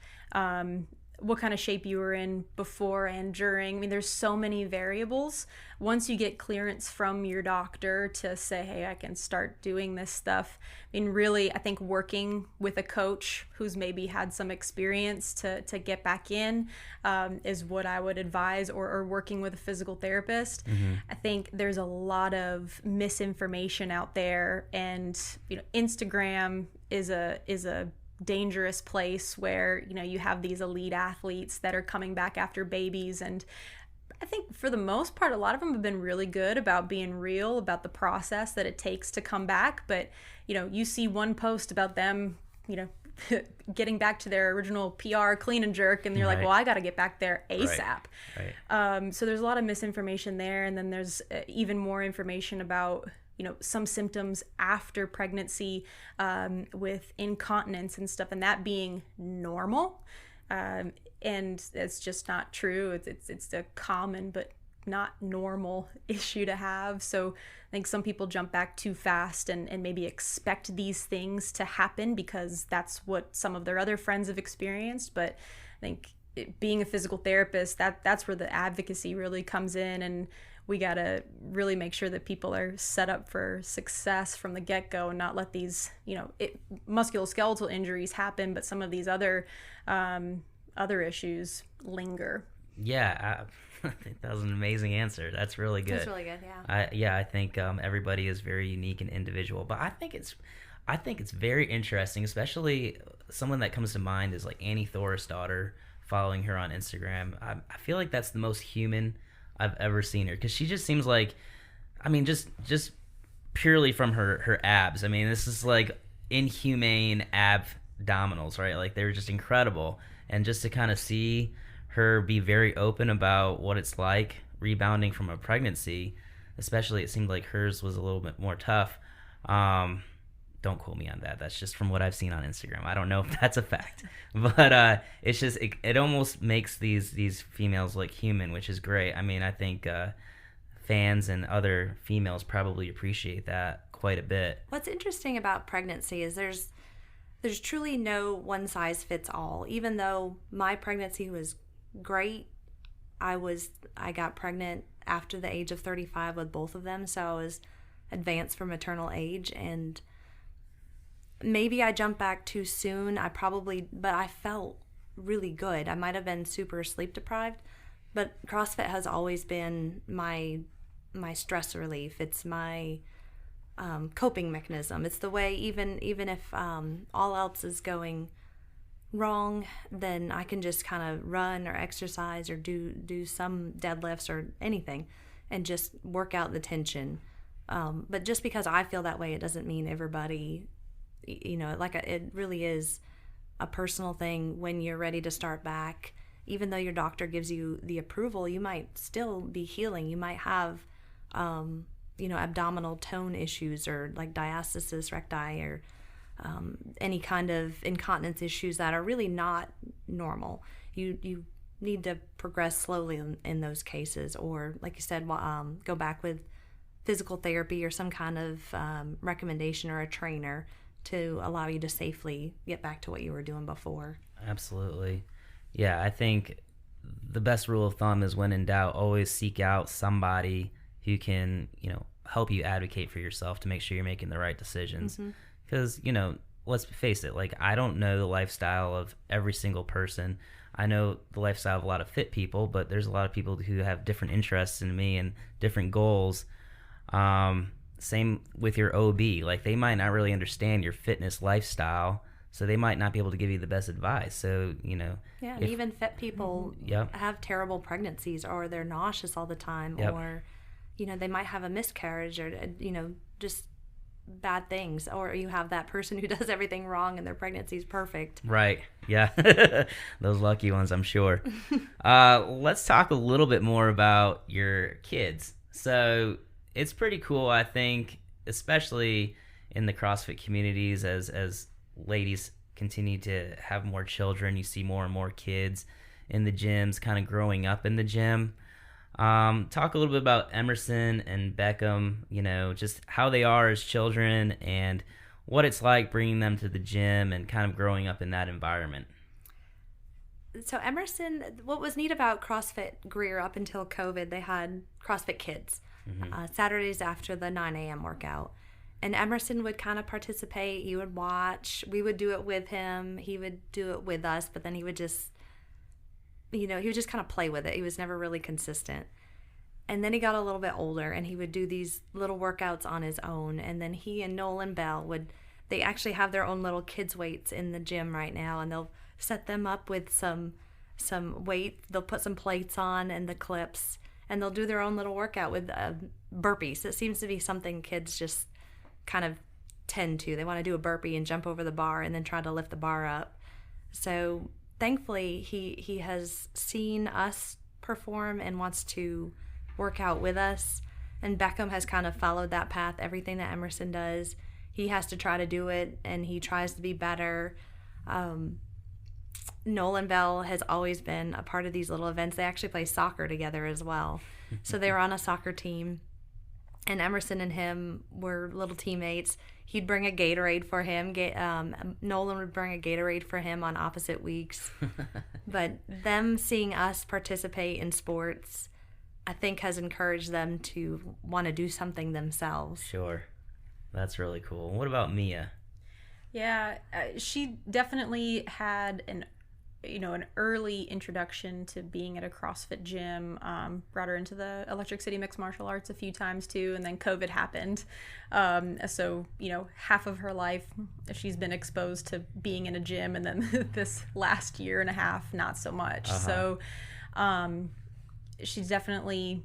what kind of shape you were in before and during. I mean, there's so many variables. Once you get clearance from your doctor to say, hey, I can start doing this stuff, I mean, really, I think working with a coach who's maybe had some experience to get back in is what I would advise, or working with a physical therapist. I think there's a lot of misinformation out there, and Instagram is a dangerous place where you have these elite athletes that are coming back after babies, and I think for the most part a lot of them have been really good about being real about the process that it takes to come back. But you see one post about them getting back to their original PR clean and jerk, and you're like, well, I got to get back there ASAP. Right. So there's a lot of misinformation there, and then there's even more information about some symptoms after pregnancy with incontinence and stuff, and that being normal. And it's just not true. It's a common but not normal issue to have. So I think some people jump back too fast and maybe expect these things to happen because that's what some of their other friends have experienced. But I think being a physical therapist, that's where the advocacy really comes in, and we got to really make sure that people are set up for success from the get-go and not let these, musculoskeletal injuries happen, but some of these other issues linger. Yeah, I think that was an amazing answer. That's really good. That's really good, yeah. I think everybody is very unique and individual, but I think it's very interesting, especially someone that comes to mind is like Annie Thor's daughter, following her on Instagram. I feel like that's the most human I've ever seen her, because she just seems like, I mean, just purely from her abs. I mean, this is like inhumane abdominals, right? Like they're just incredible. And just to kind of see her be very open about what it's like rebounding from a pregnancy, especially it seemed like hers was a little bit more tough. Don't quote me on that. That's just from what I've seen on Instagram. I don't know if that's a fact, but it's just it almost makes these females look human, which is great. I mean, I think fans and other females probably appreciate that quite a bit. What's interesting about pregnancy is there's truly no one size fits all. Even though my pregnancy was great, I got pregnant after the age of 35 with both of them, so I was advanced for maternal age, and maybe I jumped back too soon. But I felt really good. I might have been super sleep deprived, but CrossFit has always been my stress relief. It's my coping mechanism. It's the way, even if all else is going wrong, then I can just kind of run or exercise or do some deadlifts or anything and just work out the tension. But just because I feel that way, it doesn't mean everybody, it really is a personal thing. When you're ready to start back, even though your doctor gives you the approval, you might still be healing. You might have, abdominal tone issues, or like diastasis recti, or any kind of incontinence issues that are really not normal. You need to progress slowly in those cases, or like you said, go back with physical therapy or some kind of recommendation or a trainer to allow you to safely get back to what you were doing before. Absolutely. Yeah, I think the best rule of thumb is, when in doubt, always seek out somebody who can, help you advocate for yourself to make sure you're making the right decisions. Because, let's face it, like, I don't know the lifestyle of every single person. I know the lifestyle of a lot of fit people, but there's a lot of people who have different interests than me and different goals. Same with your OB. Like, they might not really understand your fitness lifestyle, so they might not be able to give you the best advice. So, Yeah, and even fit people have terrible pregnancies, or they're nauseous all the time, or, they might have a miscarriage, or, just bad things. Or you have that person who does everything wrong and their pregnancy is perfect. Right. Yeah. Those lucky ones, I'm sure. Let's talk a little bit more about your kids. So it's pretty cool, I think, especially in the CrossFit communities, as ladies continue to have more children, you see more and more kids in the gyms kind of growing up in the gym. Talk a little bit about Emerson and Beckham, just how they are as children and what it's like bringing them to the gym and kind of growing up in that environment. So Emerson, what was neat about CrossFit Greer up until COVID, they had CrossFit Kids, Saturdays after the 9 a.m. workout. And Emerson would kind of participate. He would watch. We would do it with him. He would do it with us, but then he would just, he would just kind of play with it. He was never really consistent. And then he got a little bit older, and he would do these little workouts on his own. And then he and Nolan Bell they actually have their own little kids' weights in the gym right now, and they'll set them up with some weight. They'll put some plates on and the clips, and they'll do their own little workout with burpees. It seems to be something kids just kind of tend to. They want to do a burpee and jump over the bar and then try to lift the bar up. So thankfully he has seen us perform and wants to work out with us, and Beckham has kind of followed that path. Everything that Emerson does, he has to try to do it, and he tries to be better. Nolan Bell has always been a part of these little events. They actually play soccer together as well. So they were on a soccer team, and Emerson and him were little teammates. He'd bring a Gatorade for him. Nolan would bring a Gatorade for him on opposite weeks. But them seeing us participate in sports, I think, has encouraged them to want to do something themselves. Sure. That's really cool. What about Mia? Yeah, she definitely had an early introduction to being at a CrossFit gym. Brought her into the Electric City Mixed Martial Arts a few times too, and then COVID happened. So half of her life she's been exposed to being in a gym, and then this last year and a half, not so much. So she's definitely,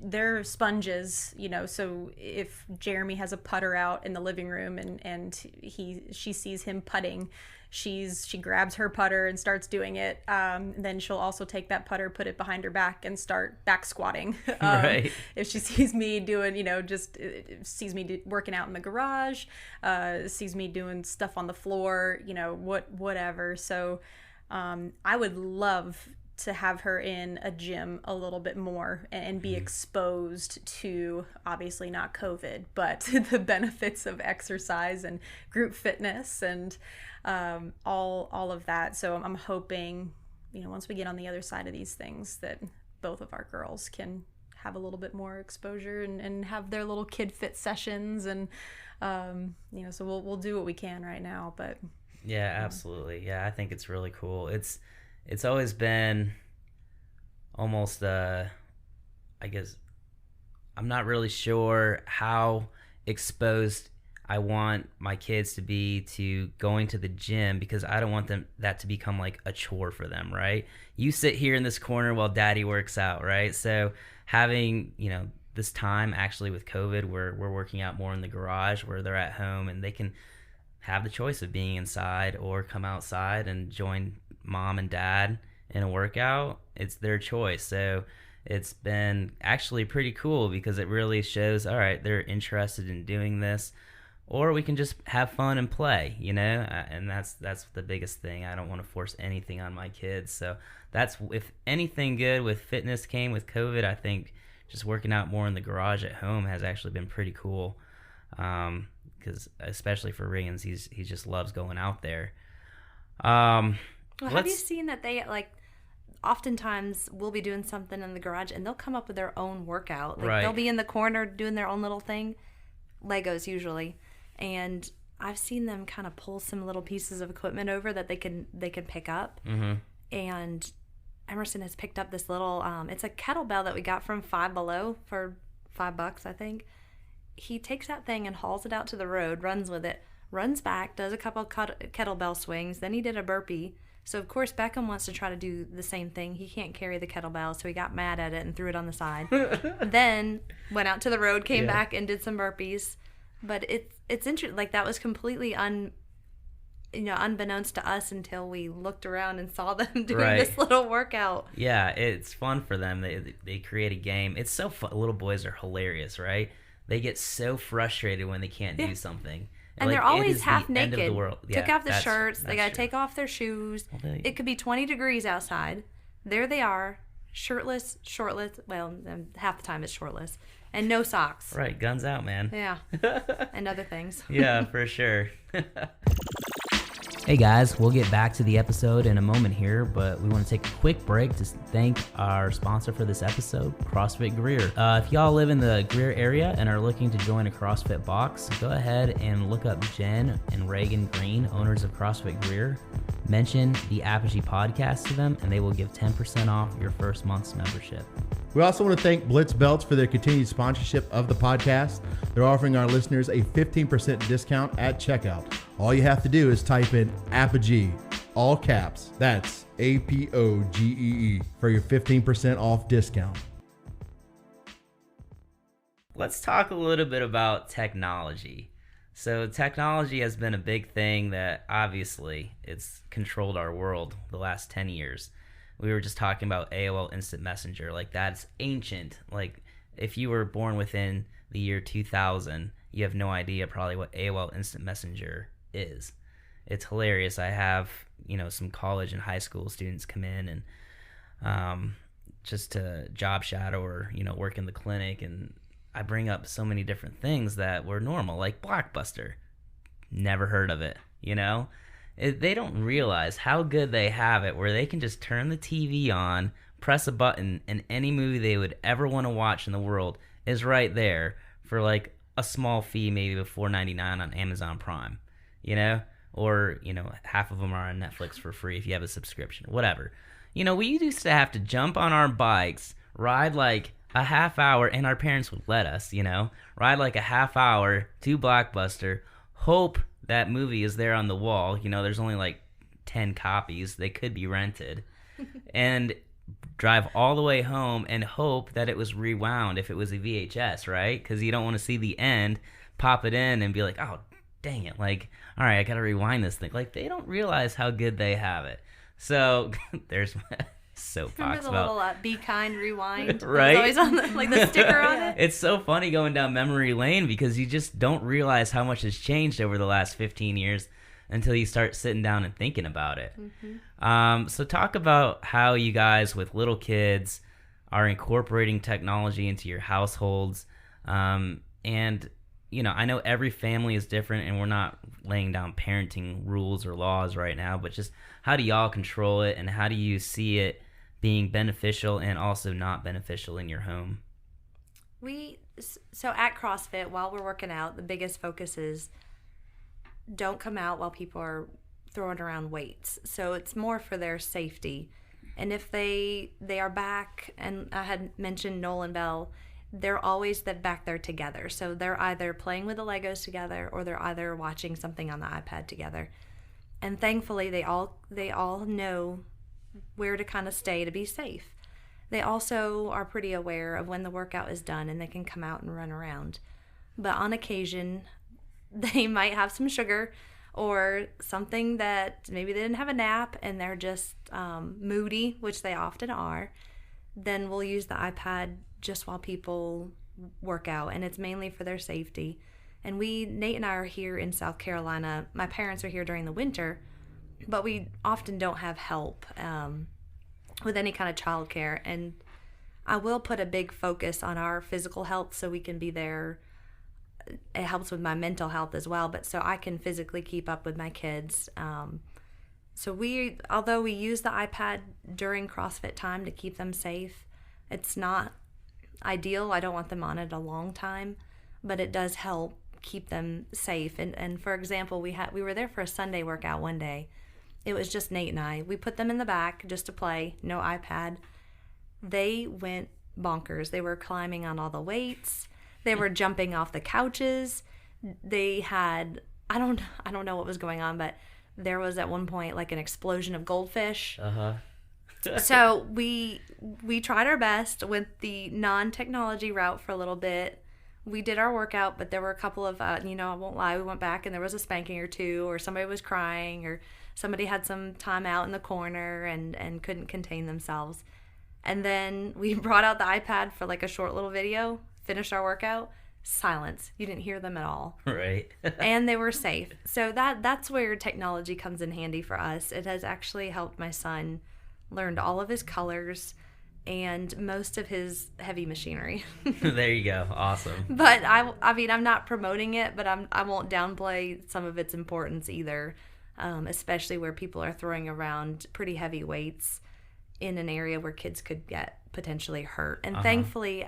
they're sponges, so if Jeremy has a putter out in the living room and she sees him putting, she grabs her putter and starts doing it. Then she'll also take that putter, put it behind her back, and start back squatting. Right. If she sees me doing, sees me working out in the garage, sees me doing stuff on the floor, whatever. So I would love to have her in a gym a little bit more and be exposed to, obviously not COVID, but the benefits of exercise and group fitness and all of that. So I'm hoping, once we get on the other side of these things, that both of our girls can have a little bit more exposure and have their little kid fit sessions. And, so we'll do what we can right now, but. Yeah, absolutely. Yeah, I think it's really cool. It's always been almost, I guess, I'm not really sure how exposed I want my kids to be to going to the gym, because I don't want that to become like a chore for them, right? You sit here in this corner while daddy works out, right? So having, this time actually with COVID where we're working out more in the garage where they're at home and they can have the choice of being inside or come outside and join mom and dad in a workout. It's their choice. So it's been actually pretty cool because it really shows, all right, they're interested in doing this, or we can just have fun and play, and that's the biggest thing. I don't want to force anything on my kids. So that's, if anything good with fitness came with COVID, I think just working out more in the garage at home has actually been pretty cool. Because especially for Riggins, he just loves going out there. Well, have you seen that they oftentimes we'll be doing something in the garage and they'll come up with their own workout. Right. They'll be in the corner doing their own little thing, Legos usually, and I've seen them kind of pull some little pieces of equipment over that they can pick up. Mm-hmm. And Emerson has picked up this little it's a kettlebell that we got from Five Below for $5, I think. He takes that thing and hauls it out to the road, runs with it, runs back, does a couple kettlebell swings. Then he did a burpee. So, of course, Beckham wants to try to do the same thing. He can't carry the kettlebell, so he got mad at it and threw it on the side. Then went out to the road, came back, and did some burpees. But it's interesting. That was completely unbeknownst to us until we looked around and saw them doing this little workout. Yeah, it's fun for them. They create a game. It's so fun. Little boys are hilarious, right? They get so frustrated when they can't do something. And they're always half naked. End of the world. Yeah, took off the shirts. They got to take off their shoes. It could be 20 degrees outside. There they are, shirtless, shortless. Well, half the time it's shortless, and no socks. Right, guns out, man. Yeah, and other things. Yeah, for sure. Hey guys, we'll get back to the episode in a moment here, but we want to take a quick break to thank our sponsor for this episode, CrossFit Greer. If y'all live in the Greer area and are looking to join a CrossFit box, go ahead and look up Jen and Reagan Green, owners of CrossFit Greer. Mention the Apogee Podcast to them, and they will give 10% off your first month's membership. We also want to thank Blitz Belts for their continued sponsorship of the podcast. They're offering our listeners a 15% discount at checkout. All you have to do is type in Apogee, all caps. That's APOGEE for your 15% off discount. Let's talk a little bit about technology. So technology has been a big thing that obviously it's controlled our world the last 10 years. We were just talking about AOL Instant Messenger. Like, that's ancient. Like, if you were born within the year 2000, you have no idea probably what AOL Instant Messenger is. It's hilarious. I have, some college and high school students come in and just to job shadow or, work in the clinic, and I bring up so many different things that were normal, like Blockbuster. Never heard of it, They don't realize how good they have it, where they can just turn the TV on, press a button, and any movie they would ever want to watch in the world is right there for like a small fee, maybe $4.99 on Amazon Prime, or half of them are on Netflix for free if you have a subscription, whatever. We used to have to jump on our bikes, ride like a half hour, and our parents would let us, ride like a half hour to Blockbuster, hope that movie is there on the wall. There's only like 10 copies. They could be rented. And drive all the way home and hope that it was rewound if it was a VHS, right? Because you don't want to see the end, pop it in, and be like, oh, dang it. Like, all right, I got to rewind this thing. Like, they don't realize how good they have it. So there's soapbox Remember the little Be Kind Rewind? Right? Always on the sticker on it? It's so funny going down memory lane because you just don't realize how much has changed over the last 15 years until you start sitting down and thinking about it. Mm-hmm. So talk about how you guys with little kids are incorporating technology into your households. And, I know every family is different and we're not laying down parenting rules or laws right now, but just how do y'all control it and how do you see it being beneficial and also not beneficial in your home? So at CrossFit, while we're working out, the biggest focus is don't come out while people are throwing around weights. So it's more for their safety. And if they are back, and I had mentioned Noel and Belle, they're always back there together. So they're either playing with the Legos together or they're either watching something on the iPad together. And thankfully, they all know where to kind of stay to be safe. They also are pretty aware of when the workout is done and they can come out and run around. But on occasion, they might have some sugar or something that maybe they didn't have a nap and they're just moody, which they often are. Then we'll use the iPad just while people work out, and it's mainly for their safety. And Nate and I are here in South Carolina. My parents are here during the winter, but we often don't have help with any kind of childcare. And I will put a big focus on our physical health so we can be there. It helps with my mental health as well, but so I can physically keep up with my kids. Although we use the iPad during CrossFit time to keep them safe, it's not ideal. I don't want them on it a long time, but it does help keep them safe. And for example, we were there for a Sunday workout one day. It was just Nate and I. We put them in the back just to play, no iPad. They went bonkers. They were climbing on all the weights. They were jumping off the couches. They had, I don't know what was going on, but there was at one point like an explosion of goldfish. So we tried our best with the non-technology route for a little bit. We did our workout, but there were a couple of, I won't lie, we went back and there was a spanking or two, or somebody was crying, or somebody had some time out in the corner and couldn't contain themselves. And then we brought out the iPad for like a short little video, finished our workout, silence. You didn't hear them at all. Right. And they were safe. So that's where technology comes in handy for us. It has actually helped my son learn all of his colors. and most of his heavy machinery. There you go. Awesome. But I mean, I'm not promoting it, but I won't downplay some of its importance either, especially where people are throwing around pretty heavy weights in an area where kids could get potentially hurt. And thankfully,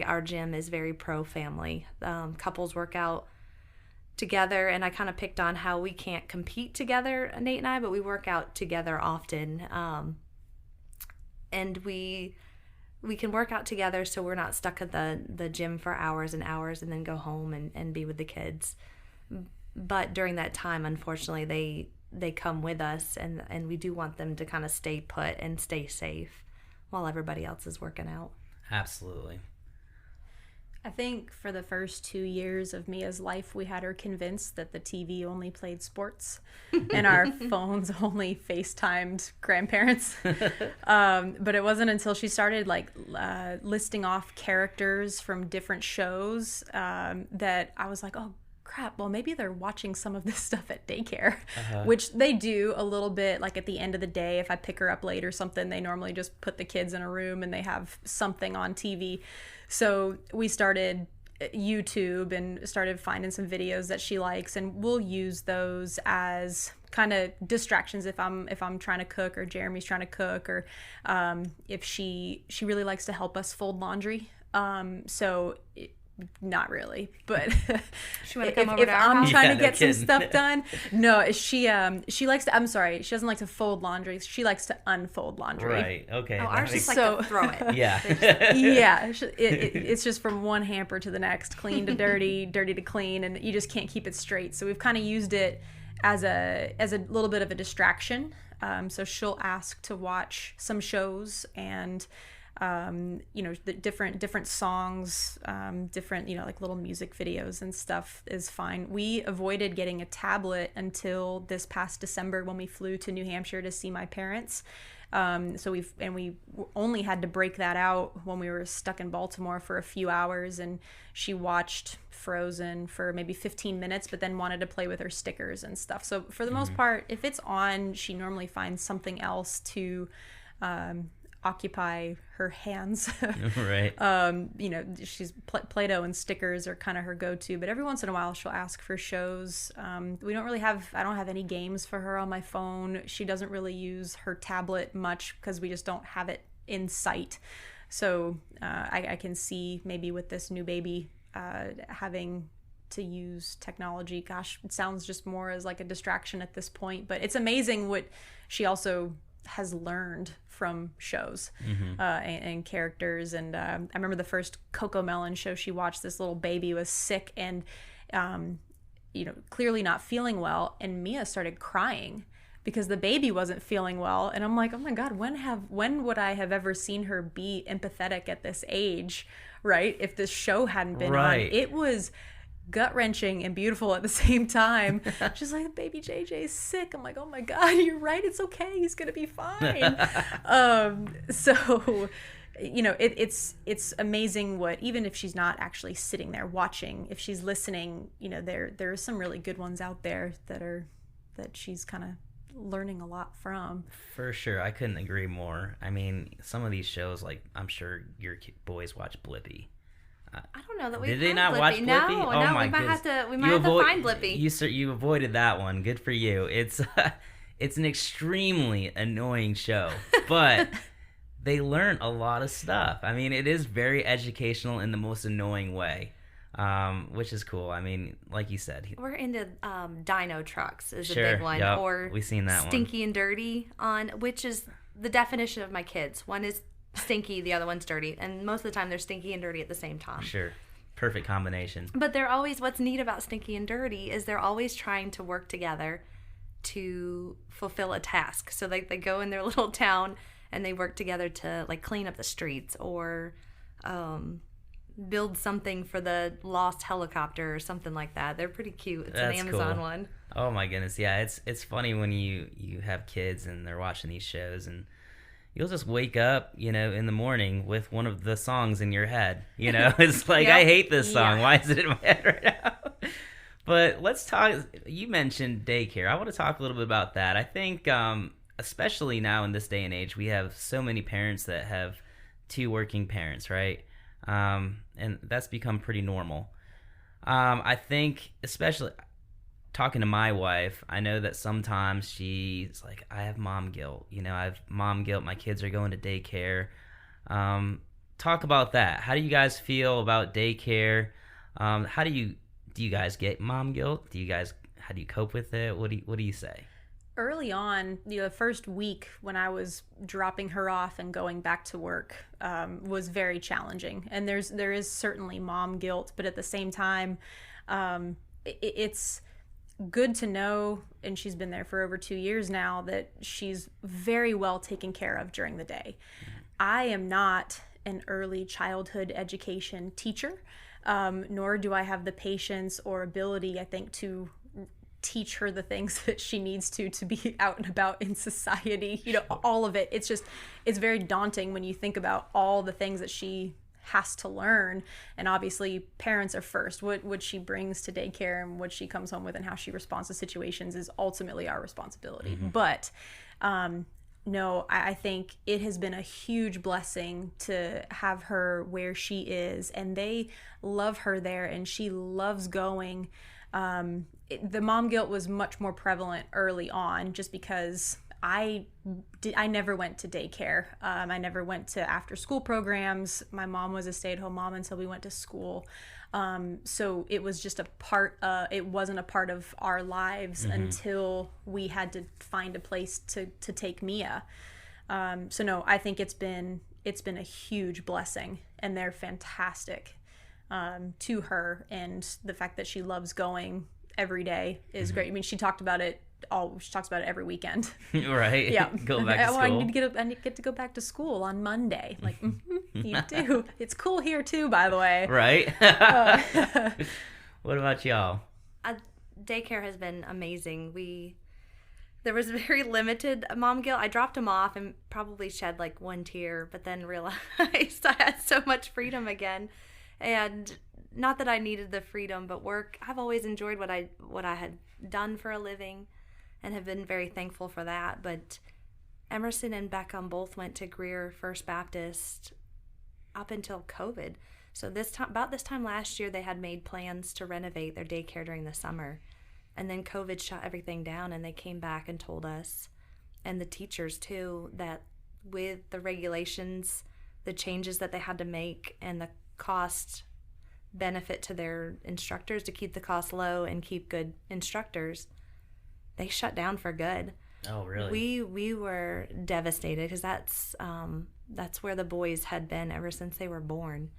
our gym is very pro-family. Couples work out together, and I kind of picked on how we can't compete together, Nate and I, but we work out together often. And we can work out together, so we're not stuck at the gym for hours and hours and then go home and be with the kids. But during that time, unfortunately, they come with us, and we do want them to kind of stay put and stay safe while everybody else is working out. Absolutely. I think for the first 2 years of Mia's life, we had her convinced that the TV only played sports and our phones only FaceTimed grandparents. But it wasn't until she started listing off characters from different shows that I was like, oh, crap, well, maybe they're watching some of this stuff at daycare, which they do a little bit. Like at the end of the day, if I pick her up late or something, they normally just put the kids in a room and they have something on TV. So we started YouTube and started finding some videos that she likes, and we'll use those as kind of distractions if I'm trying to cook, or Jeremy's trying to cook, or if she really likes to help us fold laundry. Not really, but she want to come over if to our I'm house? trying to get some stuff done. No, she likes to. I'm sorry, she doesn't like to fold laundry. She likes to unfold laundry. Right. Okay. Oh, ours just like to throw it. Yeah. Yeah. It's just from one hamper to the next, clean to dirty, dirty to clean, and you just can't keep it straight. So we've kind of used it as a little bit of a distraction. So she'll ask to watch some shows and. The different songs, different, like little music videos and stuff is fine. We avoided getting a tablet until this past December when we flew to New Hampshire to see my parents. So we only had to break that out when we were stuck in Baltimore for a few hours, and she watched Frozen for maybe 15 minutes, but then wanted to play with her stickers and stuff. So for the most part, if it's on, she normally finds something else to, occupy her hands. Right. She's Play-Doh and stickers are kind of her go-to, but every once in a while she'll ask for shows. I don't have any games for her on my phone. She doesn't really use her tablet much because we just don't have it in sight. So I can see maybe with this new baby having to use technology. Gosh, it sounds just more as like a distraction at this point, but it's amazing what she also has learned from shows and characters. And I remember the first Coco Melon show she watched, this little baby was sick and clearly not feeling well, and Mia started crying because the baby wasn't feeling well. And I'm like, oh my God, when would I have ever seen her be empathetic at this age, right? If this show hadn't been on. It was gut-wrenching and beautiful at the same time. She's like, baby JJ's sick. I'm like, oh my God, you're right, it's okay, he's gonna be fine. So it's amazing what, even if she's not actually sitting there watching, if she's listening, there are some really good ones out there that she's kind of learning a lot from. For sure, I couldn't agree more. I mean, some of these shows, like I'm sure your boys watch Blippi. I don't know that we did they not watch Blippi? No, oh my we might goodness. have to find Blippi. You avoided that one. Good for you. It's an extremely annoying show, but they learn a lot of stuff. I mean, it is very educational in the most annoying way, which is cool. I mean, like you said, we're into Dino Trucks is sure, a big one, yep, or we've seen that Stinky and Dirty which is the definition of my kids. One is stinky, the other one's dirty, and most of the time they're stinky and dirty at the same time. Sure. Perfect combination. But they're always, what's neat about Stinky and Dirty is they're always trying to work together to fulfill a task. So they go in their little town and they work together to like clean up the streets or build something for the lost helicopter or something like that. They're pretty cute. It's That's an Amazon cool. one. Oh my goodness. Yeah, it's funny when you have kids and they're watching these shows, and you'll just wake up, in the morning with one of the songs in your head. It's like, Yep. I hate this song. Yeah. Why is it in my head right now? But let's talk. You mentioned daycare. I want to talk a little bit about that. I think especially now in this day and age, we have so many parents that have two working parents, right? And that's become pretty normal. I think, especially talking to my wife, I know that sometimes she's like, I have mom guilt. I have mom guilt. My kids are going to daycare. Talk about that. How do you guys feel about daycare? Do you guys get mom guilt? How do you cope with it? What do you say? Early on, the first week when I was dropping her off and going back to work was very challenging. And there is certainly mom guilt, but at the same time, it's good to know, and she's been there for over 2 years now, that she's very well taken care of during the day. I am not an early childhood education teacher, nor do I have the patience or ability, I think, to teach her the things that she needs to be out and about in society. All of it. It's very daunting when you think about all the things that she has to learn. And obviously parents are first. What she brings to daycare and what she comes home with and how she responds to situations is ultimately our responsibility. Mm-hmm. But no, I think it has been a huge blessing to have her where she is, and they love her there, and she loves going. The mom guilt was much more prevalent early on, just because I never went to daycare. I never went to after school programs. My mom was a stay-at-home mom until we went to school. So it was just it wasn't a part of our lives until we had to find a place to take Mia. So no, I think it's been a huge blessing, and they're fantastic to her, and the fact that she loves going every day is great. I mean, she talks about it every weekend. Right. Yeah. Go back to school. I get to go back to school on Monday. Like, you do. It's cool here too, by the way. Right. What about y'all? Daycare has been amazing. There was very limited mom guilt. I dropped him off and probably shed like one tear, but then realized I had so much freedom again. And not that I needed the freedom, but work. I've always enjoyed what I had done for a living, and have been very thankful for that. But Emerson and Beckham both went to Greer First Baptist up until COVID. So about this time last year, they had made plans to renovate their daycare during the summer, and then COVID shut everything down, and they came back and told us, and the teachers too, that with the regulations, the changes that they had to make, and the cost benefit to their instructors to keep the cost low and keep good instructors, they shut down for good. Oh, really? We were devastated, because that's where the boys had been ever since they were born.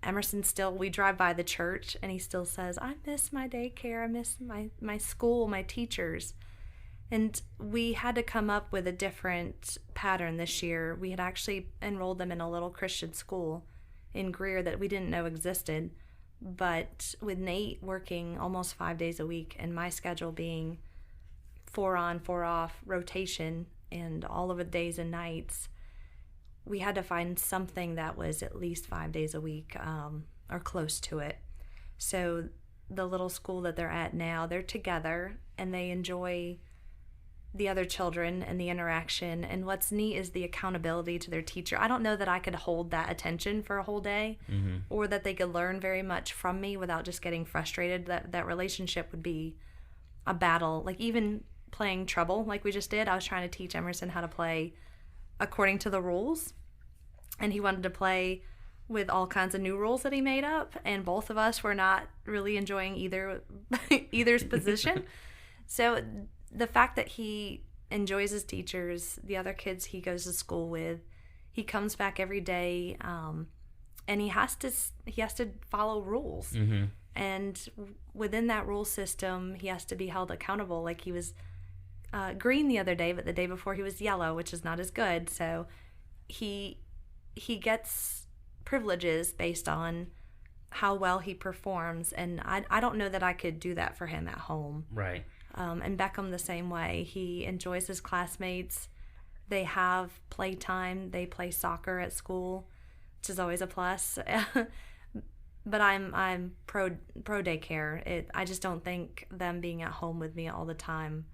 Emerson we drive by the church, and he still says, I miss my daycare, I miss my school, my teachers. And we had to come up with a different pattern this year. We had actually enrolled them in a little Christian school in Greer that we didn't know existed. But with Nate working almost 5 days a week, and my schedule being 4 on, 4 off rotation, and all of the days and nights, we had to find something that was at least 5 days a week, or close to it. So the little school that they're at now, they're together, and they enjoy the other children and the interaction. And what's neat is the accountability to their teacher. I don't know that I could hold that attention for a whole day, or that they could learn very much from me without just getting frustrated. That relationship would be a battle. Like even playing treble like we just did, I was trying to teach Emerson how to play according to the rules, and he wanted to play with all kinds of new rules that he made up, and both of us were not really enjoying either's position. So the fact that he enjoys his teachers, the other kids he goes to school with, he comes back every day, and he has to follow rules. And within that rule system, he has to be held accountable. Like he was green the other day, but the day before he was yellow, which is not as good. So he gets privileges based on how well he performs, and I don't know that I could do that for him at home. Right. And Beckham the same way. He enjoys his classmates. They have playtime. They play soccer at school, which is always a plus. But I'm pro daycare. I just don't think them being at home with me all the time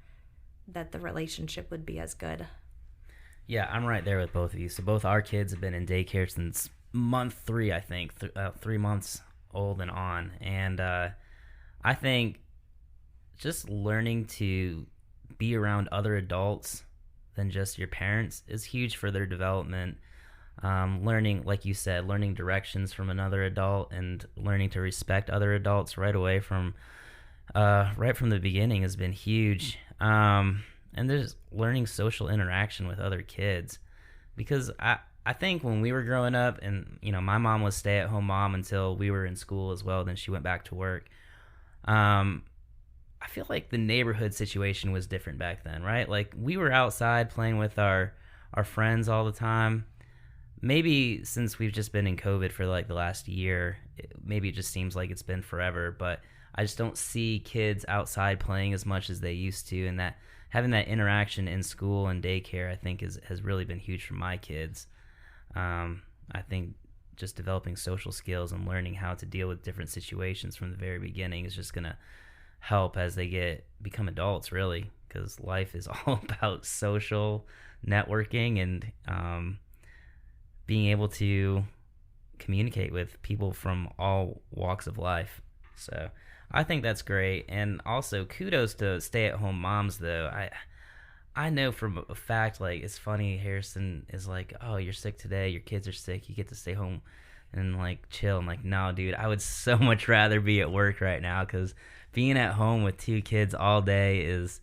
that the relationship would be as good. Yeah, I'm right there with both of you. So both our kids have been in daycare since month 3, I think, 3 months old and on. And I think just learning to be around other adults than just your parents is huge for their development. Learning, like you said, learning directions from another adult and learning to respect other adults right away from the beginning has been huge. And there's learning social interaction with other kids, because I think when we were growing up, and my mom was stay-at-home mom until we were in school as well, then she went back to work. I feel like the neighborhood situation was different back then, right? Like, we were outside playing with our friends all the time. Maybe since we've just been in COVID for like the last year, maybe it just seems like it's been forever, but I just don't see kids outside playing as much as they used to, and that having that interaction in school and daycare, I think, has really been huge for my kids. I think just developing social skills and learning how to deal with different situations from the very beginning is just going to help as they become adults, really, because life is all about social networking and being able to communicate with people from all walks of life. So I think that's great. And also kudos to stay-at-home moms, though. I know from a fact, like, it's funny, Harrison is like, oh, you're sick today, your kids are sick, you get to stay home and like chill. I'm like, no, dude, I would so much rather be at work right now, because being at home with 2 kids all day is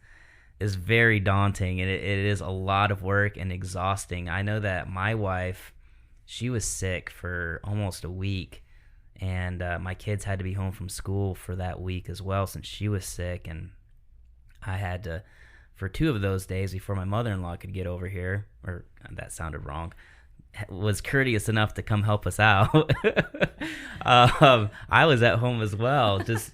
very daunting, and it is a lot of work and exhausting. I know that my wife, she was sick for almost a week, and my kids had to be home from school for that week as well since she was sick, and I had to, for 2 of those days before my mother-in-law could get over here, or that sounded wrong, was courteous enough to come help us out. I was at home as well, just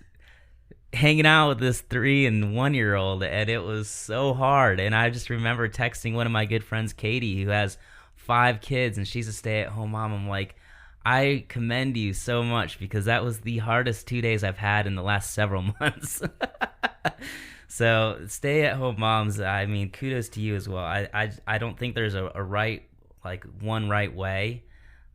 hanging out with this 3 and 1-year-old, and it was so hard. And I just remember texting one of my good friends, Katie, who has 5 kids, and she's a stay-at-home mom. I'm like, I commend you so much, because that was the hardest 2 days I've had in the last several months. So stay-at-home moms, I mean, kudos to you as well. I don't think there's a right, like, one right way.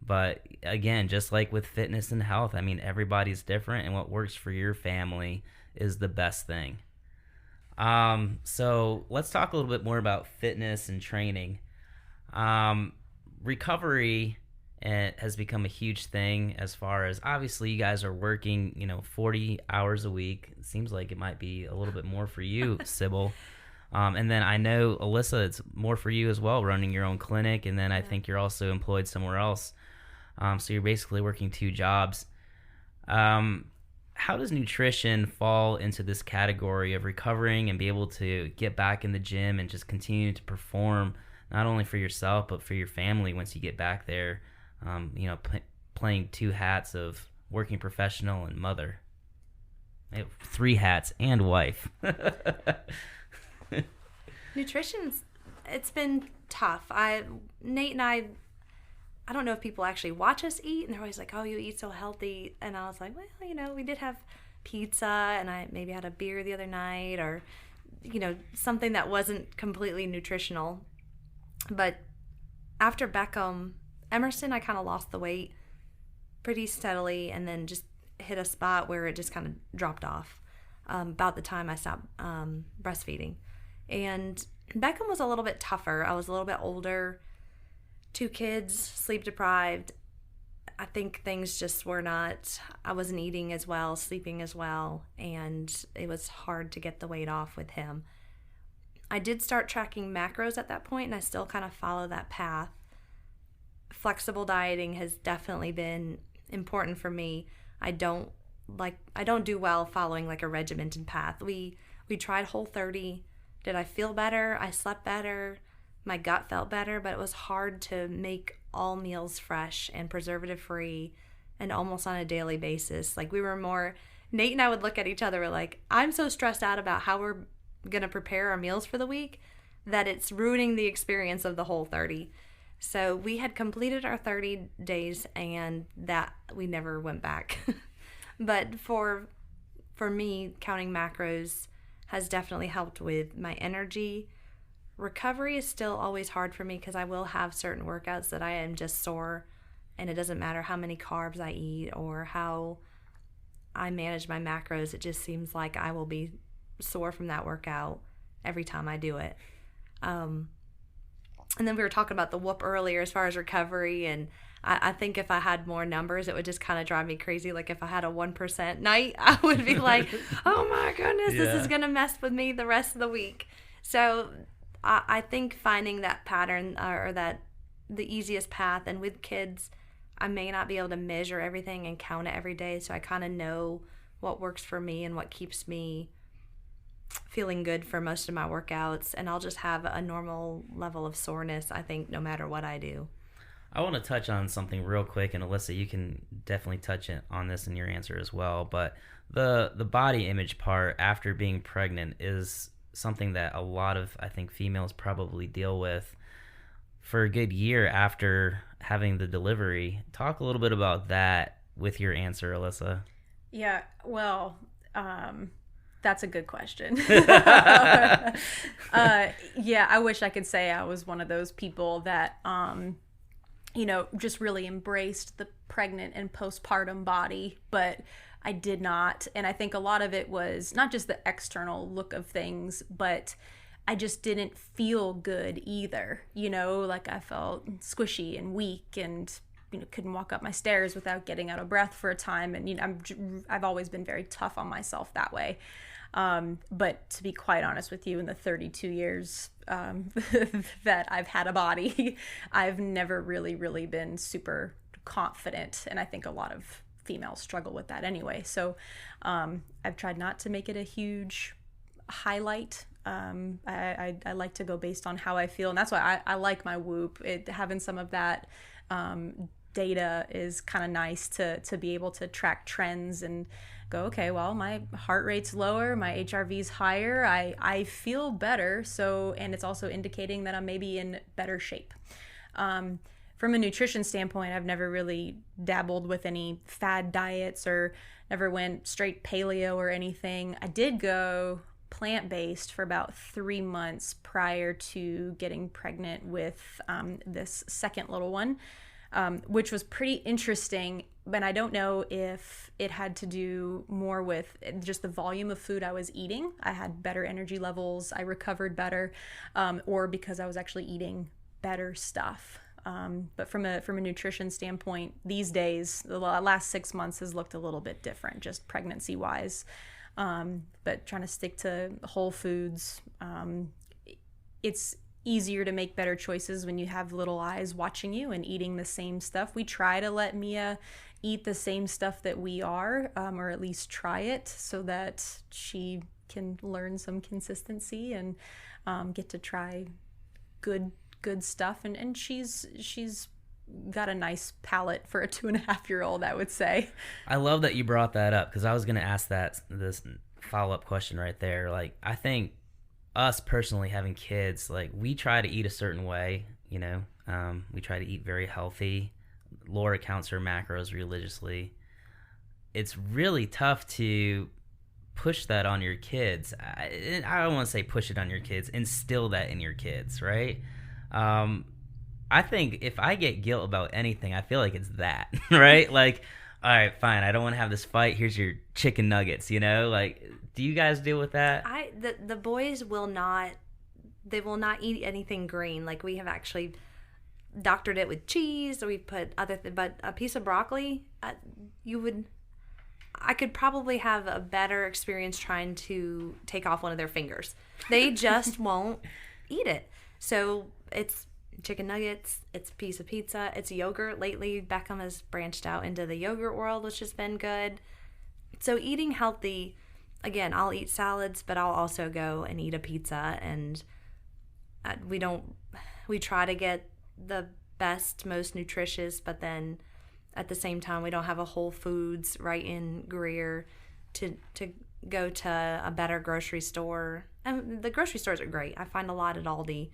But again, just like with fitness and health, I mean, everybody's different, and what works for your family is the best thing. So let's talk a little bit more about fitness and training. Recovery has become a huge thing, as far as, obviously you guys are working, 40 hours a week. It seems like it might be a little bit more for you, Sybil. And then I know, Elisa, it's more for you as well, running your own clinic. And then I think you're also employed somewhere else. So you're basically working 2 jobs. How does nutrition fall into this category of recovering and be able to get back in the gym and just continue to perform, not only for yourself, but for your family once you get back there, playing 2 hats of working professional and mother? 3 hats and wife. Nutrition's, it's been tough. Nate and I don't know if people actually watch us eat, and they're always like, oh, you eat so healthy. And I was like, well, we did have pizza, and I maybe had a beer the other night, or, something that wasn't completely nutritional. But after Emerson, I kind of lost the weight pretty steadily, and then just hit a spot where it just kind of dropped off about the time I stopped breastfeeding. And Beckham was a little bit tougher. I was a little bit older, 2 kids, sleep deprived. I think things just were not, I wasn't eating as well, sleeping as well, and it was hard to get the weight off with him. I did start tracking macros at that point, and I still kind of follow that path. Flexible dieting has definitely been important for me. I don't do well following like a regimented path. We tried Whole30. Did I feel better? I slept better. My gut felt better, but it was hard to make all meals fresh and preservative free and almost on a daily basis. Like, Nate and I would look at each other, we're like, I'm so stressed out about how we're going to prepare our meals for the week that it's ruining the experience of the Whole30. So we had completed our 30 days, and that we never went back. But for me, counting macros has definitely helped with my energy. Recovery is still always hard for me because I will have certain workouts that I am just sore, and it doesn't matter how many carbs I eat or how I manage my macros. It just seems like I will be sore from that workout every time I do it. And then we were talking about the whoop earlier as far as recovery, and I think if I had more numbers, it would just kind of drive me crazy. Like if I had a 1% night, I would be like, oh my goodness, this is going to mess with me the rest of the week. So I think finding that pattern or that the easiest path, and with kids, I may not be able to measure everything and count it every day. So I kind of know what works for me and what keeps me feeling good for most of my workouts. And I'll just have a normal level of soreness, I think, no matter what I do. I want to touch on something real quick, and Elisa, you can definitely touch on this in your answer as well. But the body image part after being pregnant is something that a lot of, I think, females probably deal with for a good year after having the delivery. Talk a little bit about that with your answer, Elisa. Yeah, well, that's a good question. Yeah, I wish I could say I was one of those people that just really embraced the pregnant and postpartum body, but I did not. And I think a lot of it was not just the external look of things, but I just didn't feel good either. Like I felt squishy and weak and, couldn't walk up my stairs without getting out of breath for a time. And, I've always been very tough on myself that way. But to be quite honest with you, in the 32 years that I've had a body, I've never really been super confident. And I think a lot of females struggle with that anyway. So I've tried not to make it a huge highlight. I like to go based on how I feel. And that's why I like my Whoop. Having some of that data is kind of nice to be able to track trends and go, okay, well, my heart rate's lower, my HRV's higher, I feel better. So, and it's also indicating that I'm maybe in better shape. From a nutrition standpoint, I've never really dabbled with any fad diets or never went straight paleo or anything. I did go plant-based for about 3 months prior to getting pregnant with this second little one, which was pretty interesting. But I don't know if it had to do more with just the volume of food I was eating. I had better energy levels, I recovered better, or because I was actually eating better stuff. But from a nutrition standpoint, these days, the last 6 months has looked a little bit different, just pregnancy-wise. But trying to stick to whole foods, it's easier to make better choices when you have little eyes watching you and eating the same stuff. We try to let Mia eat the same stuff that we are, or at least try it, so that she can learn some consistency and get to try good stuff. And she's got a nice palate for a 2.5-year-old, I would say. I love that you brought that up, because I was going to ask this follow-up question right there. Like, I think us personally having kids, like, we try to eat a certain way, we try to eat very healthy. Laura counts her macros religiously. It's really tough to push that on your kids. I don't want to say push it on your kids, instill that in your kids, right? I think if I get guilt about anything, I feel like it's that, right? Like, all right, fine, I don't want to have this fight. Here's your chicken nuggets, Like, do you guys deal with that? The boys will not eat anything green. Like, we have actually doctored it with cheese, or we put but a piece of broccoli, I could probably have a better experience trying to take off one of their fingers. They just won't eat it. So it's chicken nuggets, it's a piece of pizza, it's yogurt. Lately, Beckham has branched out into the yogurt world, which has been good. So eating healthy, again, I'll eat salads, but I'll also go and eat a pizza. And we try to get the best, most nutritious, but then at the same time, we don't have a Whole Foods right in Greer to go to a better grocery store. And the grocery stores are great. I find a lot at Aldi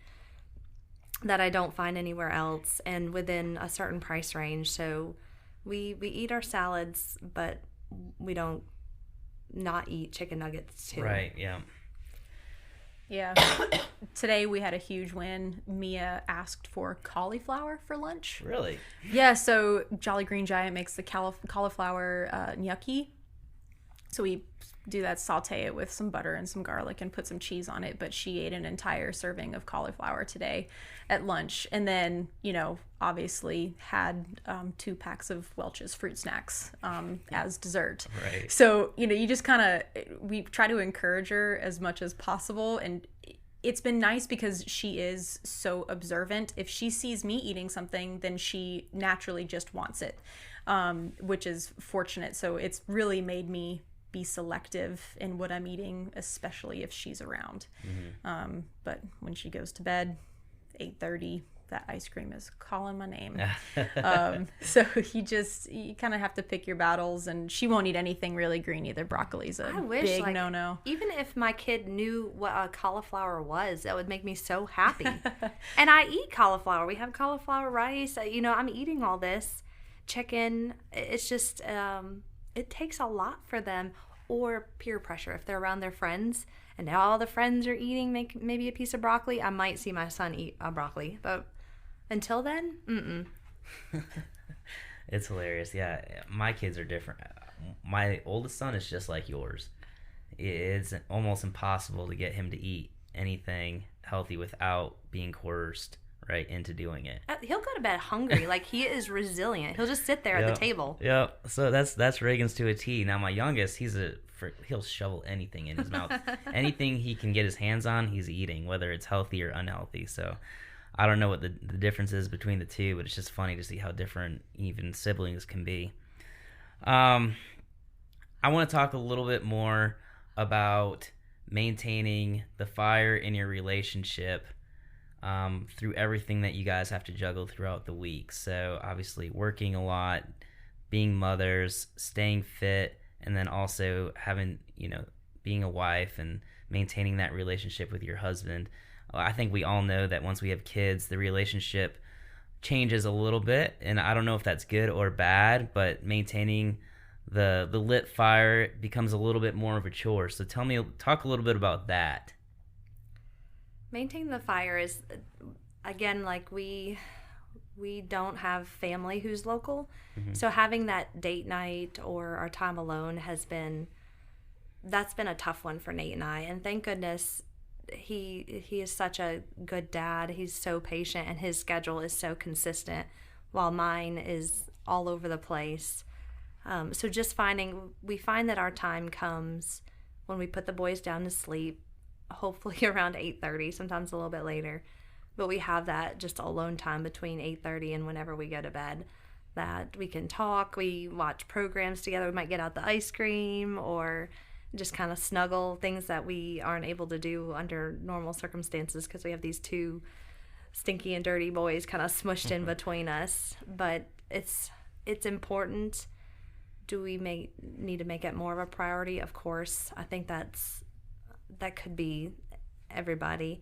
that I don't find anywhere else, and within a certain price range. So we eat our salads, but we don't not eat chicken nuggets too. Right, yeah. Yeah. Today we had a huge win. Mia asked for cauliflower for lunch. Really? Yeah, so Jolly Green Giant makes the cauliflower gnocchi. So we do that, saute it with some butter and some garlic and put some cheese on it. But she ate an entire serving of cauliflower today at lunch. And then, obviously had 2 packs of Welch's fruit snacks as dessert. Right. So, you just we try to encourage her as much as possible. And it's been nice because she is so observant. If she sees me eating something, then she naturally just wants it, which is fortunate. So it's really made me be selective in what I'm eating, especially if she's around. Mm-hmm. But when she goes to bed, 8:30, that ice cream is calling my name. So you kind of have to pick your battles, and she won't eat anything really green either. Broccoli's a big no-no. Even if my kid knew what a cauliflower was, that would make me so happy. And I eat cauliflower. We have cauliflower rice. I'm eating all this chicken. It's just, it takes a lot for them, or peer pressure. If they're around their friends and now all the friends are eating maybe a piece of broccoli, I might see my son eat a broccoli. But until then, It's hilarious. Yeah, my kids are different. My oldest son is just like yours. It's almost impossible to get him to eat anything healthy without being coerced right into doing it. He'll go to bed hungry. Like, he is resilient. He'll just sit there at the table. Yeah. So that's Reagan's to a T. Now my youngest, he'll shovel anything in his mouth. Anything he can get his hands on, he's eating, whether it's healthy or unhealthy. So I don't know what the difference is between the two, but it's just funny to see how different even siblings can be. I want to talk a little bit more about maintaining the fire in your relationship through everything that you guys have to juggle throughout the week. So obviously working a lot, being mothers, staying fit, and then also having, being a wife and maintaining that relationship with your husband. I think we all know that once we have kids, the relationship changes a little bit, and I don't know if that's good or bad, but maintaining the lit fire becomes a little bit more of a chore. So talk a little bit about that. Maintaining the fire is, again, like we don't have family who's local. Mm-hmm. So having that date night or our time alone that's been a tough one for Nate and I. And thank goodness he is such a good dad. He's so patient, and his schedule is so consistent, while mine is all over the place. So just we find that our time comes when we put the boys down to sleep, hopefully around 8:30, sometimes a little bit later. But we have that just alone time between 8:30 and whenever we go to bed, that we can talk, we watch programs together, we might get out the ice cream or just kind of snuggle, things that we aren't able to do under normal circumstances because we have these 2 stinky and dirty boys kind of smushed in between us. But it's important. Do we need to make it more of a priority? Of course. I think that could be everybody.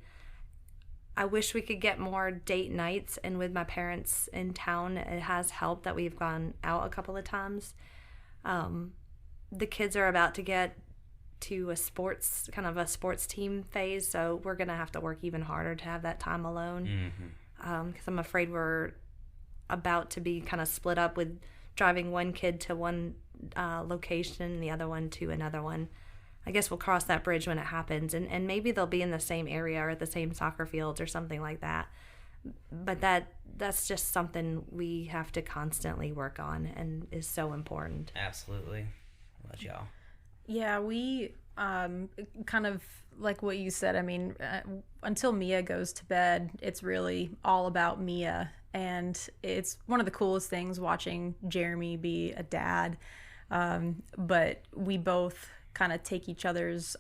I wish we could get more date nights, and with my parents in town, it has helped that we've gone out a couple of times. The kids are about to get to a sports team phase, so we're going to have to work even harder to have that time alone. Because I'm afraid we're about to be kind of split up with driving one kid to one location, the other one to another one. I guess we'll cross that bridge when it happens, and maybe they'll be in the same area or at the same soccer fields or something like that. But that's just something we have to constantly work on and is so important. Absolutely. Let y'all. Yeah, we kind of like what you said. I mean, until Mia goes to bed, it's really all about Mia. And it's one of the coolest things watching Jeremy be a dad. But we both kind of take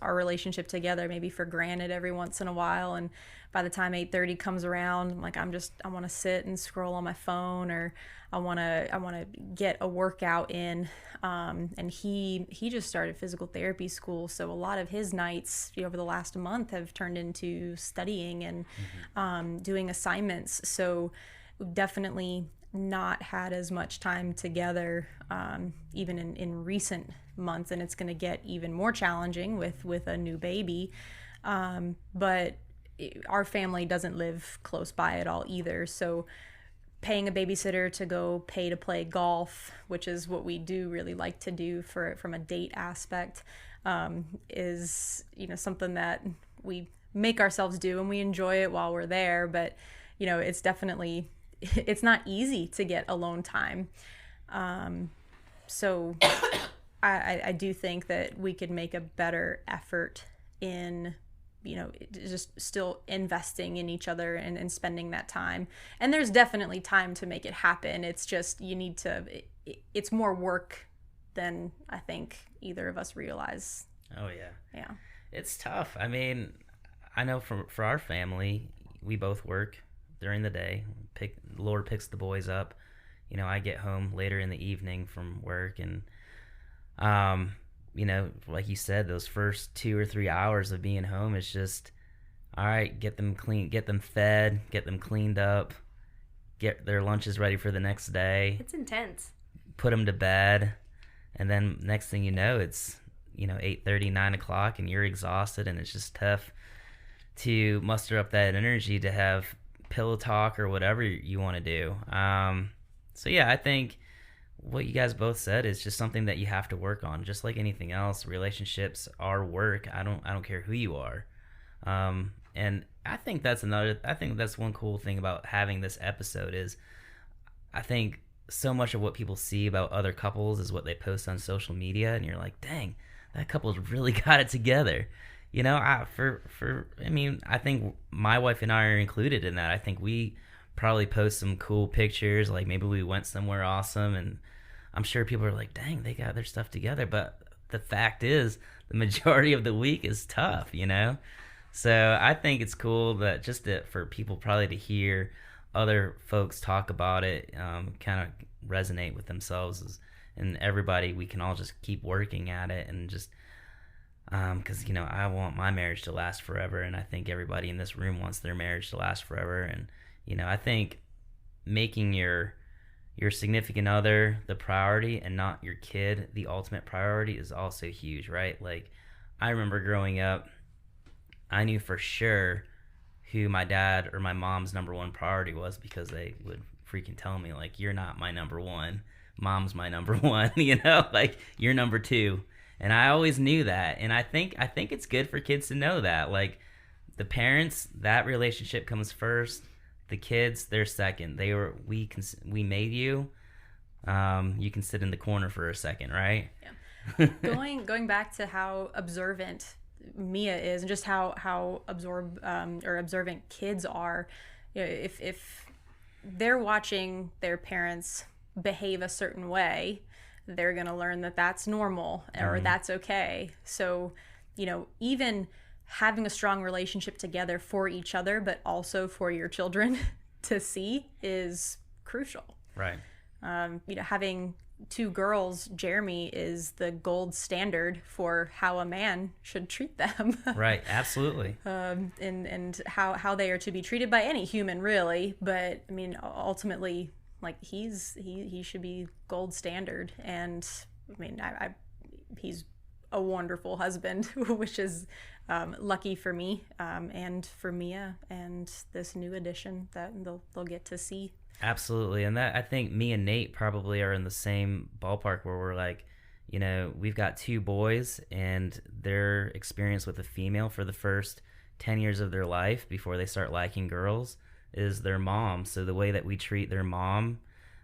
our relationship together maybe for granted every once in a while, and by the time 8:30 comes around, I'm like, I want to sit and scroll on my phone, or I want to get a workout in. And he just started physical therapy school, so a lot of his nights over the last month have turned into studying and doing assignments. So we've definitely not had as much time together, even in recent months, and it's going to get even more challenging with a new baby. But our family doesn't live close by at all either. So paying a babysitter to go pay to play golf, which is what we do really like to do from a date aspect, is, something that we make ourselves do, and we enjoy it while we're there. But, it's not easy to get alone time. So I do think that we could make a better effort in, just still investing in each other and spending that time. And there's definitely time to make it happen. It's just, it's more work than I think either of us realize. Oh, yeah. Yeah. It's tough. I mean, I know for our family, we both work during the day. Lord picks the boys up. I get home later in the evening from work, and like you said, those first 2 or 3 hours of being home is just, all right, get them clean, get them fed, get them cleaned up, get their lunches ready for the next day. It's intense. Put them to bed, and then next thing you know, it's 8:30, 9 o'clock, and you're exhausted, and it's just tough to muster up that energy to have pillow talk or whatever you want to do. So yeah, I think what you guys both said is just something that you have to work on. Just like anything else, relationships are work. I don't care who you are. And I think that's one cool thing about having this episode is I think so much of what people see about other couples is what they post on social media, and you're like, dang, that couple's really got it together. I think my wife and I are included in that. I think we probably post some cool pictures, like maybe we went somewhere awesome, and I'm sure people are like, dang, they got their stuff together. But the fact is, the majority of the week is tough, So I think it's cool that for people probably to hear other folks talk about it, kind of resonate with themselves, and everybody, we can all just keep working at it, and just because I want my marriage to last forever, and I think everybody in this room wants their marriage to last forever. And I think making your significant other the priority and not your kid the ultimate priority is also huge, right? Like, I remember growing up, I knew for sure who my dad or my mom's number one priority was, because they would freaking tell me, like, you're not my number one, mom's my number one, like, you're number two. And I always knew that. And I think it's good for kids to know that, like, the parents, that relationship comes first. The kids, they're second. We made you. You can sit in the corner for a second, right? Yeah. Going back to how observant Mia is, and just how observant kids are. If they're watching their parents behave a certain way, they're gonna learn that that's normal, or that's okay. So, even having a strong relationship together for each other, but also for your children to see, is crucial. Right. Having two girls, Jeremy is the gold standard for how a man should treat them. Right. Absolutely. And how they are to be treated by any human, really. But I mean, ultimately, like, he should be gold standard. And I mean, he's a wonderful husband, which is lucky for me, and for Mia, and this new addition that they'll get to see. Absolutely. And that, I think me and Nate probably are in the same ballpark, where we're like, we've got two boys, and their experience with a female for the first 10 years of their life before they start liking girls is their mom. So the way that we treat their mom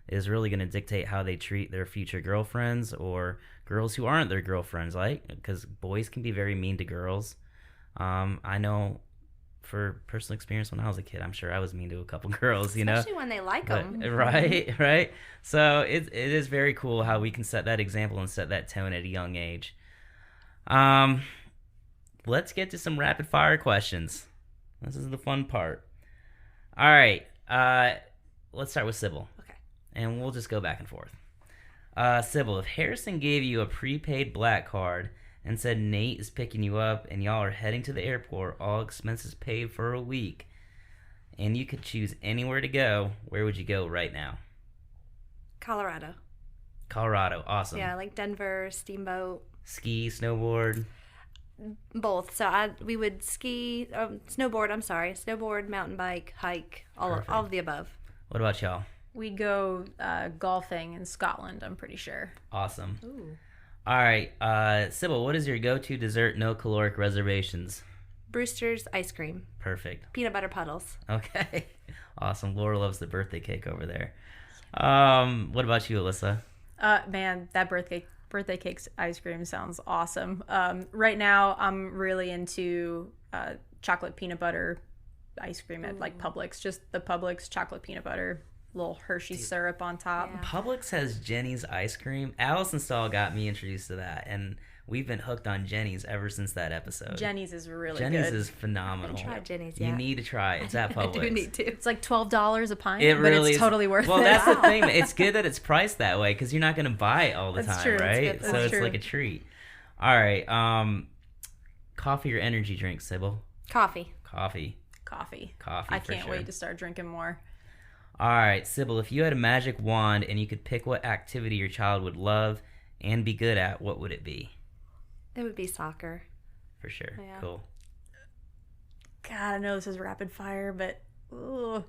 is really going to dictate how they treat their future girlfriends, or girls who aren't their girlfriends, because boys can be very mean to girls. I know for personal experience, when I was a kid, I'm sure I was mean to a couple girls, Especially when they like them. Right. So it is very cool how we can set that example and set that tone at a young age. Let's get to some rapid fire questions. This is the fun part. All right. Let's start with Sybil. Okay. And we'll just go back and forth. Sybil, if Harrison gave you a prepaid black card and said Nate is picking you up and y'all are heading to the airport, all expenses paid for a week, and you could choose anywhere to go, where would you go right now? Colorado. Colorado, awesome. Yeah, like Denver, Steamboat. Ski, snowboard. Both. So we would ski, snowboard, mountain bike, hike, all of the above. What about y'all? We'd go golfing in Scotland, I'm pretty sure. Awesome. Ooh. All right, Sybil, what is your go-to dessert, no caloric reservations? Brewster's ice cream. Perfect. Peanut butter puddles. Okay. Awesome. Laura loves the birthday cake over there. What about you, Alyssa? Man, that birthday cake's ice cream sounds awesome. Right now, I'm really into chocolate peanut butter ice cream at like Publix. Just the Publix chocolate peanut butter, little Hershey syrup on top. Yeah. Publix has Jenny's ice cream. Allison Stahl got me introduced to that, and we've been hooked on Jenny's ever since that episode. Jenny's is really Jenny's good. is phenomenal. I haven't tried Jenny's You yet. need to try it. It's at Publix. I do need to. It's like $12 a pint, It but really it's is. totally worth Well, it. that's the thing. It's good that it's priced that way because you're not going to buy it all the That's time, true. That's right? good. So That's it's true. like a treat. All right. Coffee or energy drink, Sybil? Coffee. Coffee. Coffee. For I can't sure. wait to start drinking more. All right, Sybil, if you had a magic wand and you could pick what activity your child would love and be good at, what would it be? It would be soccer. For sure. Yeah. Cool. God, I know this is rapid fire, but oh,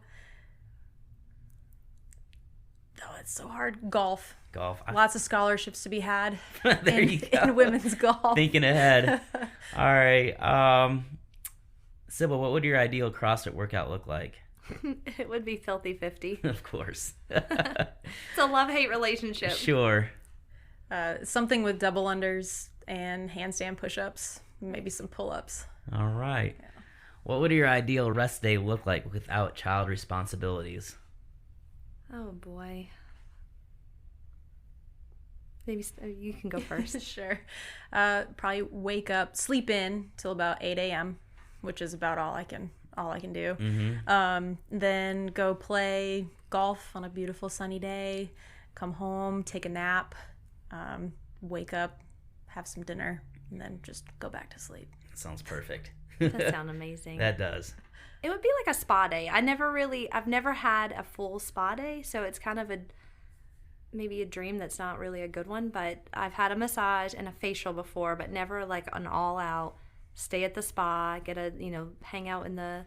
it's so hard. Golf. Golf. Lots of scholarships to be had There you go. in women's golf. Thinking ahead. All right. Sybil, what would your ideal CrossFit workout look like? It would be filthy 50. Of course. It's a love-hate relationship. Sure. Something with double unders and handstand push-ups, maybe some pull-ups. All right. Yeah. What would your ideal rest day look like without child responsibilities? Oh, boy. Maybe you can go first. Sure. Probably wake up, sleep in till about 8 a.m., which is about all I can do. Mm-hmm. Then go play golf on a beautiful sunny day, come home, take a nap, wake up, have some dinner, and then just go back to sleep. Sounds perfect. That sounds amazing. That does. It would be like a spa day. I've never had a full spa day, so it's kind of maybe a dream that's not really a good one, but I've had a massage and a facial before, but never like an all-out stay at the spa, hang out in the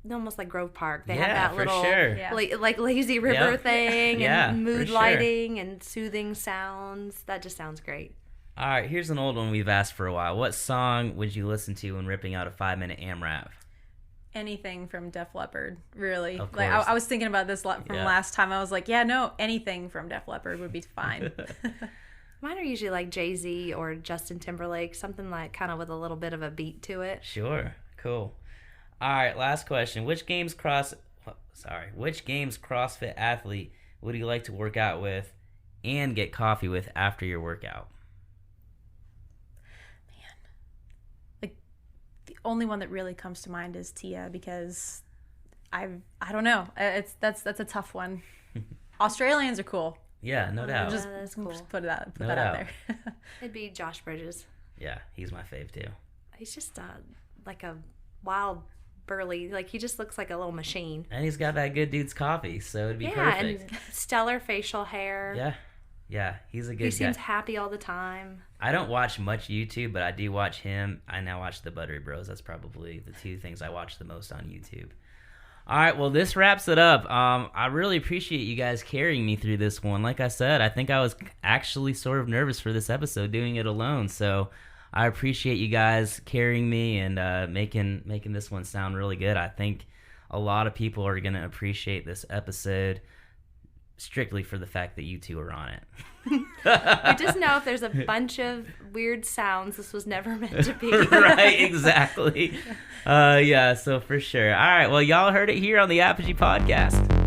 almost like Grove Park. They have that little sure. like lazy river thing and mood for lighting and soothing sounds. That just sounds great. All right, here's an old one we've asked for a while. What song would you listen to when ripping out a 5-minute AMRAP? Anything from Def Leppard, really. Of Like course. I was thinking about this from last time. I was like, anything from Def Leppard would be fine. Mine are usually like Jay-Z or Justin Timberlake, something like kind of with a little bit of a beat to it. Sure. Cool. All right, last question. Which games CrossFit athlete would you like to work out with and get coffee with after your workout? Like the only one that really comes to mind is Tia, because I don't know. That's a tough one. Australians are cool. Yeah, no doubt. Yeah, that's cool. Just put that No out doubt. there. It'd be Josh Bridges. Yeah, he's my fave too. He's just like a wild, burly, like he just looks like a little machine. And he's got that good dude's coffee, so it'd be perfect. And stellar facial hair. Yeah, he's a good He guy. seems happy all the time. I don't watch much YouTube, but I do watch him. I now watch the Buttery Bros. That's probably the two things I watch the most on YouTube. All right, well, this wraps it up. I really appreciate you guys carrying me through this one. Like I said, I think I was actually sort of nervous for this episode doing it alone. So I appreciate you guys carrying me and making this one sound really good. I think a lot of people are going to appreciate this episode strictly for the fact that you two are on it. We just know if there's a bunch of weird sounds, this was never meant to be. Right, exactly. Yeah, so for sure. All right, well, y'all heard it here on the Apogee Podcast.